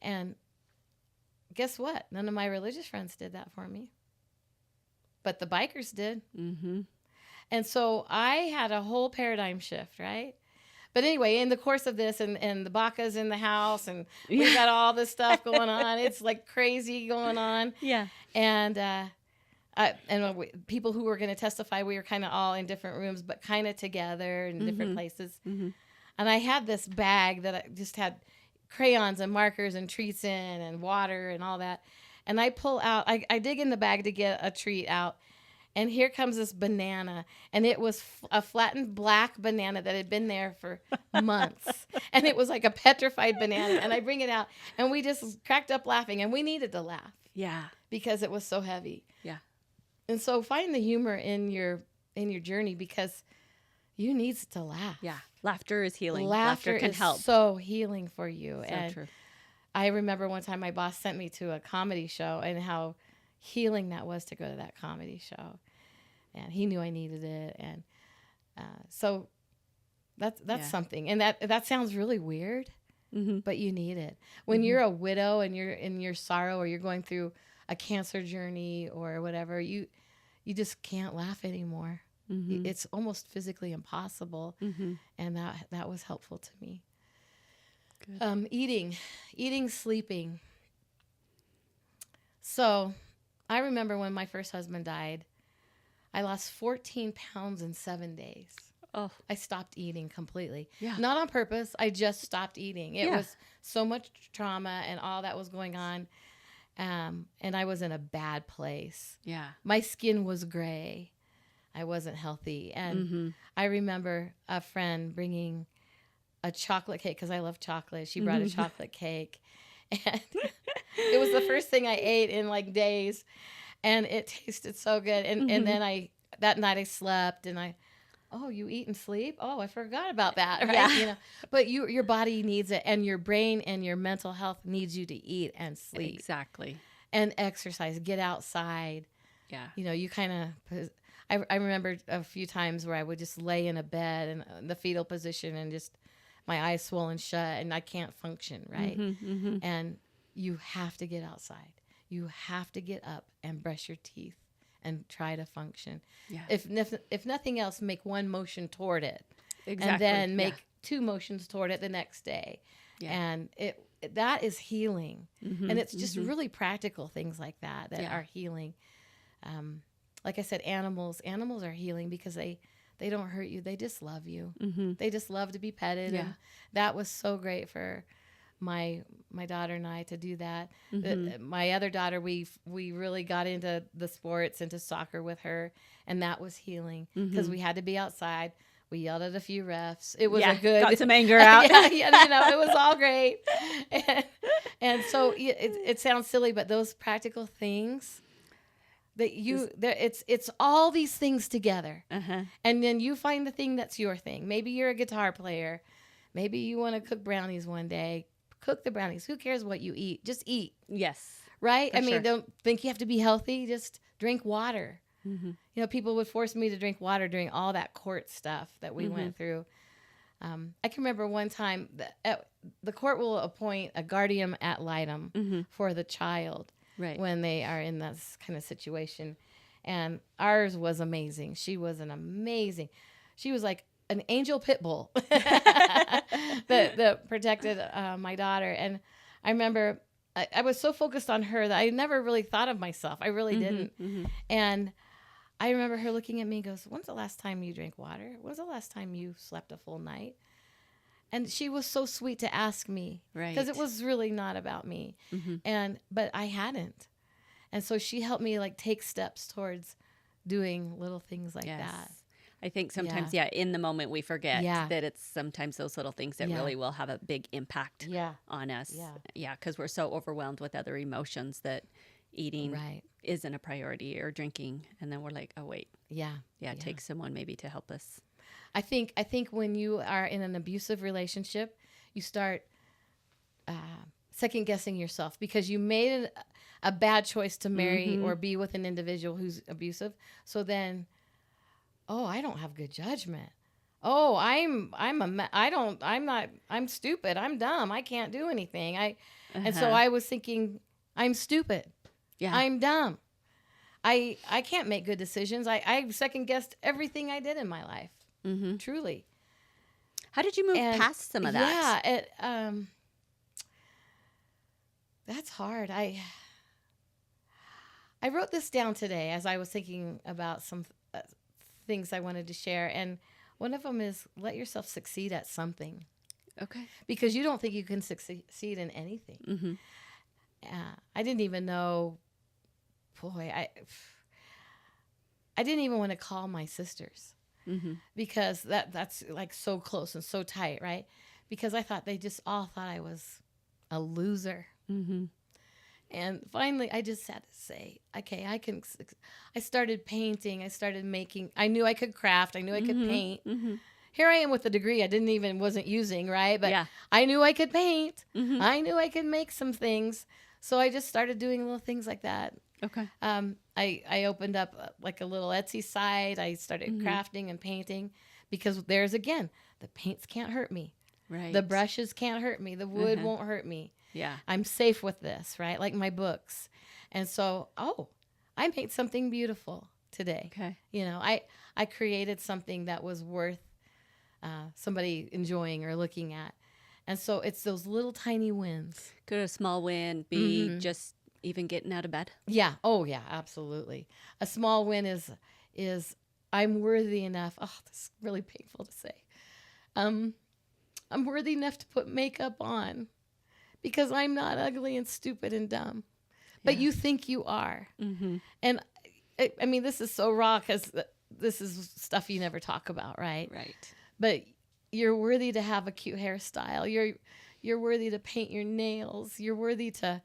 And guess what? None of my religious friends did that for me. But the bikers did. And so I had a whole paradigm shift, right? But anyway, in the course of this, and the Baca's in the house, and we've got all this stuff going on. It's like crazy going on. Yeah. And people who were going to testify, we were kind of all in different rooms, but kind of together in different places. And I had this bag that I just had crayons and markers and treats in and water and all that. And I pull out, I dig in the bag to get a treat out. And here comes this banana. And it was a flattened black banana that had been there for months. And it was like a petrified banana. And I bring it out. And we just cracked up laughing. And we needed to laugh. Yeah. Because it was so heavy. Yeah. And so find the humor in your journey, because you need to laugh. Yeah. Laughter is healing. Laughter can help. So healing for you. So and true. I remember one time my boss sent me to a comedy show, and how healing that was to go to that comedy show. And he knew I needed it. And so that's something. And that sounds really weird, but you need it. When you're a widow and you're in your sorrow, or you're going through a cancer journey or whatever, you just can't laugh anymore. It's almost physically impossible. And that was helpful to me. Eating, sleeping. So I remember when my first husband died, I lost 14 pounds in 7 days. Oh, I stopped eating completely. Yeah. Not on purpose. I just stopped eating. It was so much trauma and all that was going on. And I was in a bad place. Yeah. My skin was gray. I wasn't healthy. And I remember a friend bringing a chocolate cake because I love chocolate. She brought a chocolate cake. And it was the first thing I ate in like days. And it tasted so good. And then that night I slept and oh, you eat and sleep? Oh, I forgot about that, right? Yeah. But your body needs it, and your brain and your mental health needs you to eat and sleep. Exactly. And exercise, get outside. Yeah. You kind of, I remember a few times where I would just lay in a bed in the fetal position and just my eyes swollen shut and I can't function, right? And you have to get outside. You have to get up and brush your teeth and try to function. Yeah. If nothing else, make one motion toward it. Exactly. And then make 2 motions toward it the next day. Yeah. And that is healing. And it's just really practical things like that are healing. Like I said, animals are healing because they don't hurt you. They just love you. They just love to be petted. Yeah. And that was so great for my daughter and I to do that. My other daughter, we really got into the sports, into soccer with her, and that was healing because we had to be outside. We yelled at a few refs. It was a good, got some anger out. It was all great. And so it sounds silly, but those practical things that it's all these things together. And then you find the thing that's your thing. Maybe you're a guitar player. Maybe you want to cook brownies one day. Cook the brownies. Who cares what you eat? Just eat. Yes. Right? I mean, don't think you have to be healthy. Just drink water. People would force me to drink water during all that court stuff that we went through. I can remember one time the court will appoint a guardian ad litem for the child when they are in this kind of situation. And ours was amazing. She was she was like an angel pit bull that protected my daughter. And I remember I was so focused on her that I never really thought of myself. I really didn't. And I remember her looking at me and goes, "When's the last time you drank water? When's the last time you slept a full night?" And she was so sweet to ask me, because it was really not about me. But I hadn't. And so she helped me like take steps towards doing little things like that. I think sometimes, in the moment we forget that it's sometimes those little things that really will have a big impact on us. Yeah, because we're so overwhelmed with other emotions that eating isn't a priority, or drinking. And then we're like, oh, wait. Take someone maybe to help us. I think when you are in an abusive relationship, you start second guessing yourself because you made a bad choice to marry or be with an individual who's abusive. So then, oh, I don't have good judgment. Oh, I'm stupid. I'm dumb. I can't do anything. And so I was thinking, I'm stupid. Yeah. I'm dumb. I can't make good decisions. I second guessed everything I did in my life. Truly. How did you move past some of that? Yeah, that's hard. I wrote this down today as I was thinking about some things I wanted to share, and one of them is let yourself succeed at something. Okay. Because you don't think you can succeed in anything. I didn't even know. Boy, I didn't even want to call my sisters. Because that's like so close and so tight, right? Because I thought they just all thought I was a loser. And finally, I just had to say, okay, I started painting. I started making. I knew I could craft. I knew I could paint. Here I am with a degree I wasn't using, right? But I knew I could paint. I knew I could make some things. So I just started doing little things like that. Okay. I opened up like a little Etsy site. I started crafting and painting because there's again, the paints can't hurt me. Right. The brushes can't hurt me. The wood won't hurt me. Yeah. I'm safe with this, right? Like my books. And so, I made something beautiful today. Okay. I created something that was worth somebody enjoying or looking at. And so it's those little tiny wins. Could a small win be just even getting out of bed? Yeah. Oh, yeah, absolutely. A small win is I'm worthy enough. Oh, this is really painful to say. I'm worthy enough to put makeup on because I'm not ugly and stupid and dumb. But you think you are. Mm-hmm. And I mean, this is so raw because this is stuff you never talk about, right? Right. But you're worthy to have a cute hairstyle. You're worthy to paint your nails. You're worthy to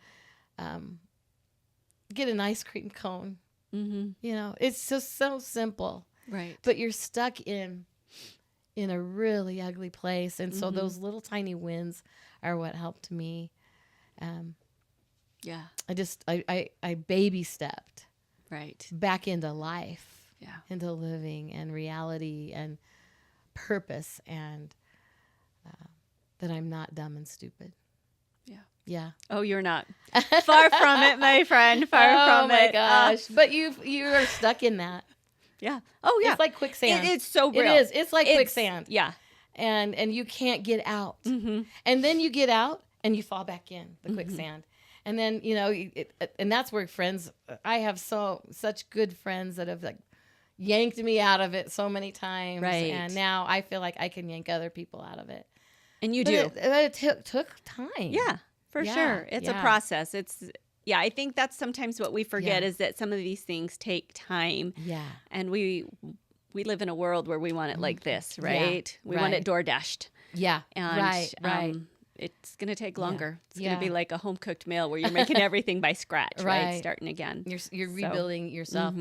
get an ice cream cone. Mm-hmm. You know, it's just so simple. Right. But you're stuck in a really ugly place. And so those little tiny wins are what helped me. Yeah. I baby stepped right back into life. Yeah. Into living and reality and purpose, and that I'm not dumb and stupid. Yeah. Yeah. Oh, you're not. Far from it, my friend. Far from it. Oh my gosh. But you are stuck in that. Yeah. Oh yeah. It's like quicksand. It's so real. It is. It's like quicksand. Yeah. And you can't get out. Mm-hmm. And then you get out and you fall back in the quicksand. And then, you know, and that's where friends, I have such good friends that have like yanked me out of it so many times. Right. And now I feel like I can yank other people out of it. And you do. It took time. Yeah, for sure. It's a process. I think that's sometimes what we forget is that some of these things take time. Yeah. And we live in a world where we want it like this, right? Yeah, we want it door dashed. Yeah. And right. It's going to take longer. It's going to be like a home cooked meal where you're making everything by scratch, right? Starting again. You're rebuilding yourself.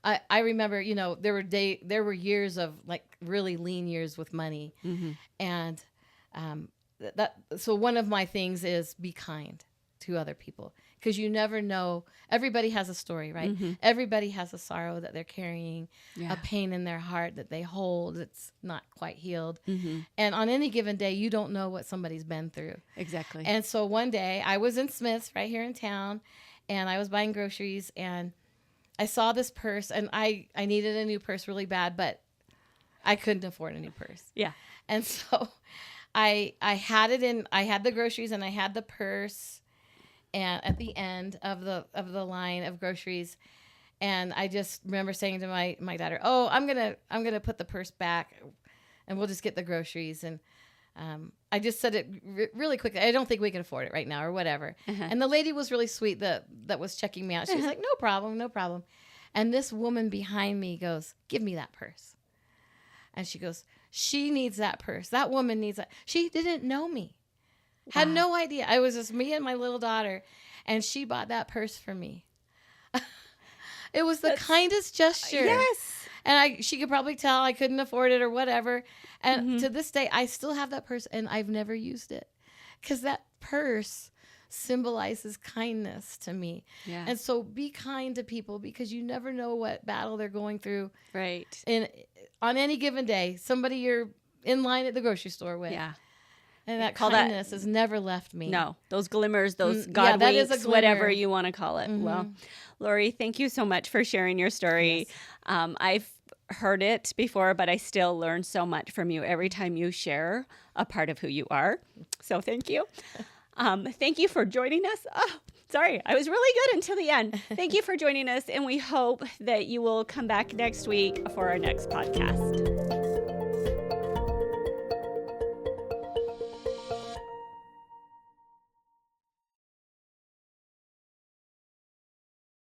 I remember, you know, there were years of like really lean years with money. And so one of my things is be kind to other people, because you never know. Everybody has a story, right? Everybody has a sorrow that they're carrying, a pain in their heart that they hold that's not quite healed. And on any given day, you don't know what somebody's been through. Exactly. And so one day I was in Smith's right here in town, and I was buying groceries, and I saw this purse, and I needed a new purse really bad, but I couldn't afford a new purse. Yeah. And so I had the groceries and I had the purse, and at the end of the line of groceries, and I just remember saying to my daughter, "Oh, I'm gonna put the purse back, and we'll just get the groceries." And I just said it really quickly. I don't think we can afford it right now, or whatever. And the lady was really sweet that was checking me out. She was like, "No problem, no problem." And this woman behind me goes, "Give me that purse." And she goes, "She needs that purse. That woman needs that." She didn't know me. Had no idea. I was just me and my little daughter, and she bought that purse for me. It was the kindest gesture. Yes. And she could probably tell I couldn't afford it or whatever. And to this day, I still have that purse, and I've never used it, because that purse symbolizes kindness to me. Yeah. And so be kind to people, because you never know what battle they're going through. Right. And on any given day, somebody you're in line at the grocery store with. Yeah. And that kindness has never left me. No, those glimmers, those God winks, whatever you want to call it. Well, Lori, thank you so much for sharing your story. Yes. I've heard it before, but I still learn so much from you every time you share a part of who you are. So thank you. Thank you for joining us. Oh, sorry, I was really good until the end. Thank you for joining us, and we hope that you will come back next week for our next podcast.